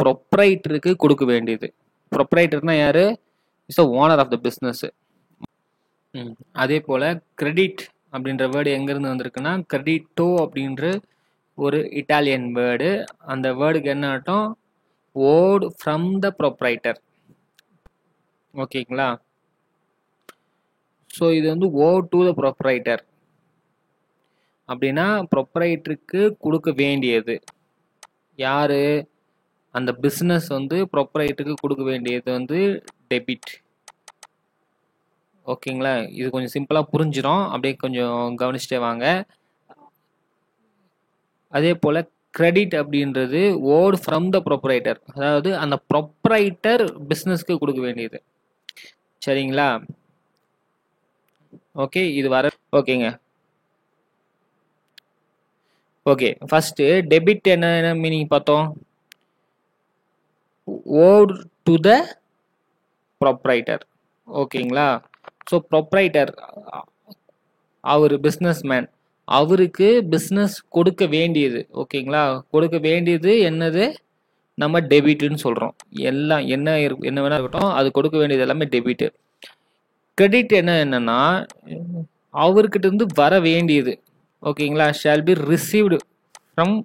ப்ரொப்ரைட்டருக்கு கொடுக்க வேண்டியது. ப்ரொப்ரைட்டர்னா யாரு, is the owner of the business. அதே போல் கிரெடிட் அப்படின்ற வேர்டு எங்கேருந்து வந்திருக்குன்னா கிரெடிட்டோ அப்படின்ற ஒரு இட்டாலியன் வேர்டு. அந்த வேர்டுக்கு என்ன அர்த்தம், ஓட் ஃப்ரம் த ப்ரொப்ரைட்டர். ஓகேங்களா? ஸோ இது வந்து ஓட் டு த ப்ரொப்ரைட்டர் அப்படின்னா ப்ரொப்ரைட்டருக்கு கொடுக்க வேண்டியது. யாரு, அந்த பிஸ்னஸ் வந்து ப்ரொப்ரைட்டருக்கு கொடுக்க வேண்டியது வந்து டெபிட். ஓகேங்களா? இது கொஞ்சம் சிம்பிளாக புரிஞ்சிடும், அப்படியே கொஞ்சம் கவனிச்சுட்டே வாங்க. அதே போல் கிரெடிட் அப்படின்றது ஓட் ஃப்ரம் த ப்ரொப்ரைட்டர், அதாவது அந்த ப்ரொப்ரைட்டர் பிஸ்னஸ்க்கு கொடுக்க வேண்டியது. சரிங்களா? ஓகே, இது வர ஓகேங்க. ஓகே, ஃபஸ்ட்டு டெபிட் என்ன மீனிங் பார்த்தோம், ஓட் டு த ப்ரொப்ரைட்டர். ஓகேங்களா? ஸோ ப்ரொப்ரைட்டர் அவர் பிஸ்னஸ்மேன், அவருக்கு பிஸ்னஸ் கொடுக்க வேண்டியது. ஓகேங்களா? கொடுக்க வேண்டியது என்னது, நம்ம டெபிட்டுன்னு சொல்கிறோம். எல்லாம் என்ன வேணா இருக்கட்டும், அது கொடுக்க வேண்டியது எல்லாமே டெபிட்டு. கிரெடிட் என்னன்னா அவர்கிட்ட இருந்து வர வேண்டியது. ஓகேங்களா? Shall be received from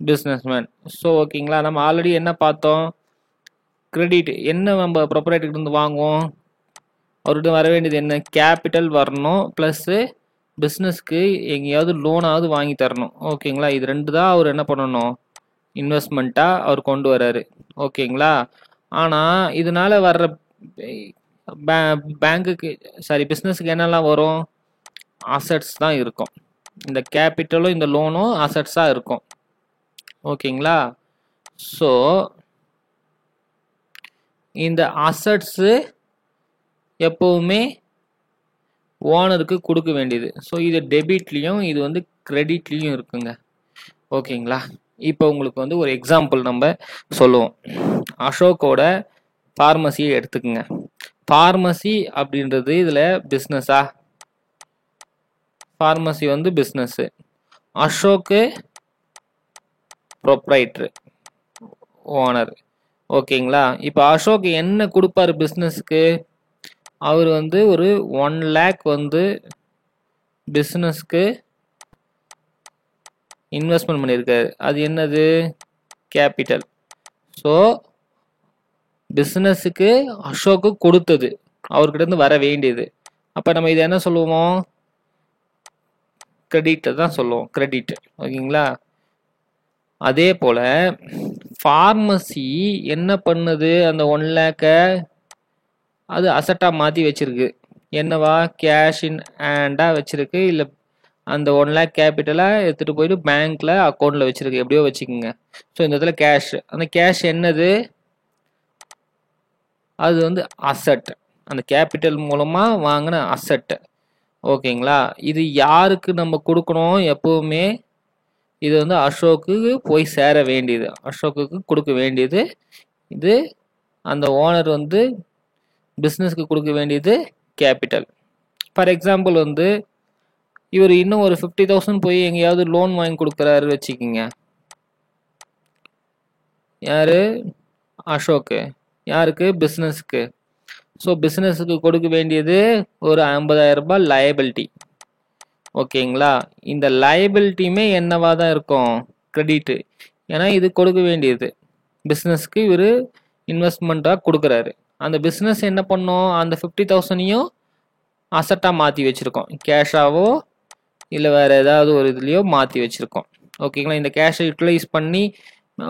businessman. So ஓகேங்களா, நம்ம ஆல்ரெடி என்ன பார்த்தோம், கிரெடிட் என்ன நம்ம ப்ரொப்ரைட்டர்கிட்ட இருந்து வாங்குவோம், அவர்கிட்ட வர வேண்டியது என்ன, கேபிட்டல் வரணும், ப்ளஸ்ஸு பிஸ்னஸ்க்கு எங்கேயாவது லோனாவது வாங்கி தரணும். ஓகேங்களா? இது 2 தான் அவர் என்ன பண்ணணும், இன்வெஸ்ட்மெண்ட்டாக அவர் கொண்டு வர்றாரு. ஓகேங்களா? ஆனால் இதனால் வர்ற பேங்குக்கு பிஸ்னஸுக்கு என்னெல்லாம் வரும், அசட்ஸ் தான் இருக்கும். இந்த கேபிட்டலும் இந்த லோனும் அசட்ஸாக இருக்கும். ஓகேங்களா? ஸோ இந்த அசட்ஸு எப்போவுமே ஓனருக்கு கொடுக்க வேண்டியது. ஸோ இது டெபிட்லேயும் இது வந்து கிரெடிட்லேயும் இருக்குங்க. ஓகேங்களா? இப்போ உங்களுக்கு வந்து ஒரு எக்ஸாம்பிள் நம்ம சொல்லுவோம். அசோக்கோட ஃபார்மசியை எடுத்துக்கோங்க. ஃபார்மசி அப்படின்றது இதில் பிஸ்னஸா, ஃபார்மசி வந்து பிஸ்னஸ்ஸு, அசோக்கு ப்ரொப்ரைட்ரு, ஓனர். ஓகேங்களா? இப்போ அசோக் என்ன கொடுப்பாரு பிஸ்னஸ்க்கு, அவர் வந்து ஒரு 1 lakh வந்து பிஸ்னஸ்க்கு இன்வெஸ்ட்மெண்ட் பண்ணியிருக்காரு. அது என்னது, கேபிட்டல். ஸோ பிஸ்னஸுக்கு அசோக்கு கொடுத்தது, அவர்கிட்ட இருந்து வர வேண்டியது. அப்போ நம்ம இதை என்ன சொல்லுவோம், கிரெடிட்டை தான் சொல்லுவோம், கிரெடிட். ஓகேங்களா? அதே போல் ஃபார்மசி என்ன பண்ணுது, அந்த 1 lakh அது அசட்டாக மாற்றி வச்சிருக்கு. என்னவா, கேஷ் இன் ஹேண்டாக வச்சிருக்கு, இல்லை அந்த 1 lakh கேபிட்டலாக எடுத்துகிட்டு போயிட்டு பேங்க்கில் அக்கௌண்ட்டில் வச்சிருக்கு, எப்படியோ வச்சுக்கோங்க. ஸோ இந்த இடத்துல கேஷ், அந்த கேஷ் என்னது, அது வந்து அசட், அந்த கேபிட்டல் மூலமாக வாங்கின அசட். ஓகேங்களா? இது யாருக்கு நம்ம கொடுக்கணும், எப்போவுமே இது வந்து அசோக்கு போய் சேர வேண்டியது, அசோக்குக்கு கொடுக்க வேண்டியது. இது அந்த ஓனர் வந்து பிஸ்னஸ்க்கு கொடுக்க வேண்டியது கேபிட்டல். ஃபார் எக்ஸாம்பிள் வந்து இவர் இன்னும் ஒரு 50,000 போய் எங்கேயாவது லோன் வாங்கி கொடுக்குறாரு வச்சுக்கிங்க. யாரு? அசோக்கு. யாருக்கு? பிஸ்னஸ்க்கு. ஸோ பிஸ்னஸுக்கு கொடுக்க வேண்டியது ஒரு 50,000 ரூபாய் லயபிலிட்டி. ஓகேங்களா? இந்த லயபிலிட்டியுமே என்னவா தான் இருக்கும்? கிரெடிட்டு. ஏன்னா இது கொடுக்க வேண்டியது பிஸ்னஸ்க்கு இவர் இன்வெஸ்ட்மெண்ட்டாக கொடுக்குறாரு. அந்த பிஸ்னஸ் என்ன பண்ணோம்? அந்த 50,000ஐயும் அசட்டாக மாற்றி வச்சுருக்கோம். கேஷாவோ இல்லை வேறு ஏதாவது ஒரு இதுலேயோ மாற்றி வச்சுருக்கோம். ஓகேங்களா? இந்த கேஷை யூட்டிலைஸ் பண்ணி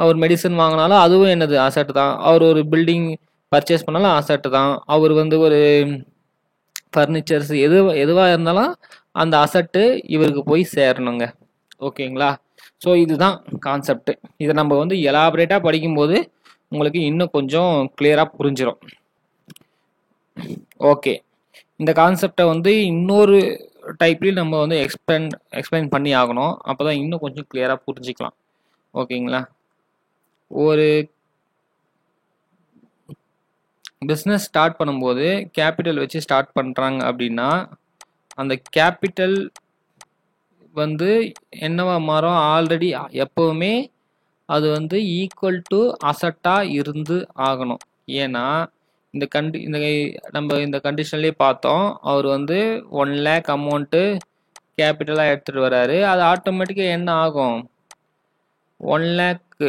அவர் மெடிசன் வாங்கினாலும் அதுவும் என்னது? அசட்டு தான். அவர் ஒரு பில்டிங் பர்ச்சேஸ் பண்ணாலும் அசட்டு தான். அவர் வந்து ஒரு ஃபர்னிச்சர்ஸ் எதுவாக இருந்தாலும் அந்த அசட்டு இவருக்கு போய் சேரணுங்க. ஓகேங்களா? ஸோ இதுதான் கான்செப்ட். இதை நம்ம வந்து எலாபரேட்டாக படிக்கும்போது உங்களுக்கு இன்னும் கொஞ்சம் கிளியராக புரிஞ்சிடும். ஓகே, இந்த கான்செப்டை வந்து இன்னொரு டைப்லேயும் நம்ம வந்து எக்ஸ்பிளைன் பண்ணி ஆகணும். அப்போ தான் இன்னும் கொஞ்சம் கிளியராக புரிஞ்சிக்கலாம். ஓகேங்களா? ஒரு பிஸ்னஸ் ஸ்டார்ட் பண்ணும்போது கேபிட்டல் வச்சு ஸ்டார்ட் பண்ணுறாங்க அப்படின்னா அந்த கேபிட்டல் வந்து என்னவா மாறும்? ஆல்ரெடி எப்போவுமே அது வந்து ஈக்குவல் டு அசட்டாக இருந்து ஆகணும். ஏன்னா நம்ம இந்த கண்டிஷன்லேயே பார்த்தோம். அவர் வந்து 1 lakh அமௌண்ட்டு கேபிட்டலாக எடுத்துகிட்டு வராரு. அது ஆட்டோமேட்டிக்காக என்ன ஆகும்? 1 lakh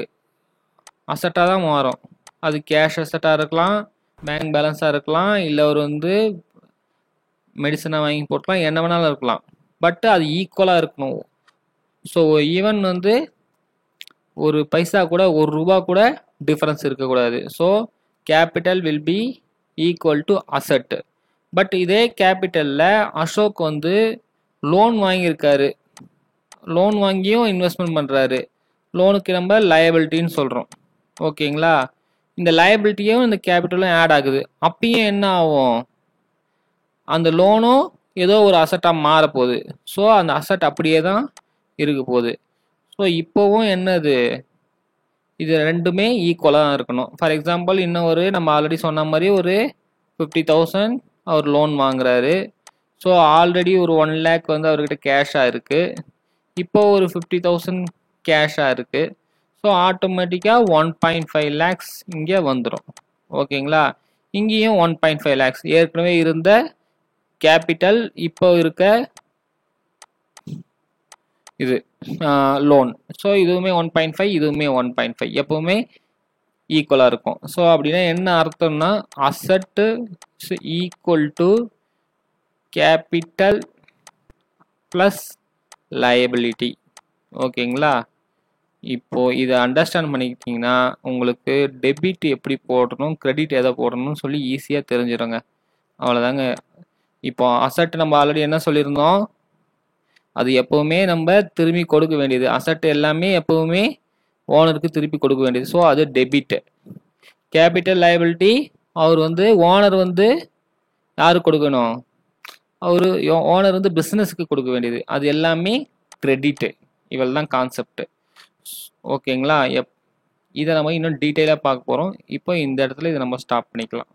அசட்டாக தான் மாறும். அது கேஷ் அசட்டாக இருக்கலாம், பேங்க் பேலன்ஸாக இருக்கலாம், இல்லை அவர் வந்து மெடிசனை வாங்கி போட்டலாம், என்ன வேணாலும் இருக்கலாம். பட் அது ஈக்குவலாக இருக்கணும். ஸோ ஈவன் வந்து ஒரு பைசா கூட, ஒரு ரூபா கூட டிஃப்ரென்ஸ் இருக்கக்கூடாது. So capital will be equal to asset. But இதே கேபிட்டலில் அசோக் வந்து லோன் வாங்கியிருக்காரு. லோன் வாங்கியும் இன்வெஸ்ட்மெண்ட் பண்ணுறாரு. லோனுக்கு நம்ம லயபிலிட்டின்னு சொல்கிறோம். ஓகேங்களா? இந்த லயபிலிட்டியும் இந்த கேபிட்டலும் ஆட் ஆகுது. அப்பயும் என்ன ஆகும்? அந்த லோனும் ஏதோ ஒரு அசட்டாக மாறப்போகுது. ஸோ அந்த அசட் அப்படியே தான் இருக்க போகுது. ஸோ இப்போவும் என்னது? இது ரெண்டுமே ஈக்குவலாக தான் இருக்கணும். ஃபார் எக்ஸாம்பிள் இன்னும் நம்ம ஆல்ரெடி சொன்ன மாதிரி ஒரு 50,000 அவர் லோன் வாங்குறாரு. ஸோ ஆல்ரெடி ஒரு 1 lakh வந்து அவர்கிட்ட கேஷாக இருக்குது. இப்போ ஒரு 50,000 கேஷாக இருக்குது. ஸோ ஆட்டோமேட்டிக்காக 1.5 lakhs இங்கே வந்துடும். ஓகேங்களா? இங்கேயும் 1.5 lakhs ஏற்கனவே இருந்த கேபிட்டல், இப்போ இருக்க இது லோன். ஸோ இதுவுமே 1.5, இதுவுமே 1.5, எப்பவுமே ஈக்குவலாக இருக்கும். ஸோ அப்படின்னா என்ன அர்த்தம்னா அசட்டு equal to capital plus liability. ஓகேங்களா? இப்போ இதை அண்டர்ஸ்டாண்ட் பண்ணிக்கிட்டிங்கன்னா உங்களுக்கு டெபிட் எப்படி போடணும், கிரெடிட் எதை போடணும்னு சொல்லி ஈஸியாக தெரிஞ்சிடுங்க. அவ்வளோதாங்க. இப்போ அசட் நம்ம ஆல்ரெடி என்ன சொல்லியிருந்தோம்? அது எப்போவுமே நம்ம திரும்பி கொடுக்க வேண்டியது. அசட் எல்லாமே எப்போவுமே ஓனருக்கு திருப்பி கொடுக்க வேண்டியது. ஸோ அது டெபிட். கேபிட்டல் லயபிலிட்டி அவர் வந்து ஓனர் வந்து யாருக்கு கொடுக்கணும்? ஓனர் வந்து பிஸ்னஸ்க்கு கொடுக்க வேண்டியது. அது எல்லாமே கிரெடிட்டு. இவள் தான் கான்செப்ட். ஓகேங்களா? இதை நம்ம இன்னும் டீட்டெயிலாக பார்க்க போகிறோம். இப்போ இந்த இடத்துல இதை நம்ம ஸ்டாப் பண்ணிக்கலாம்.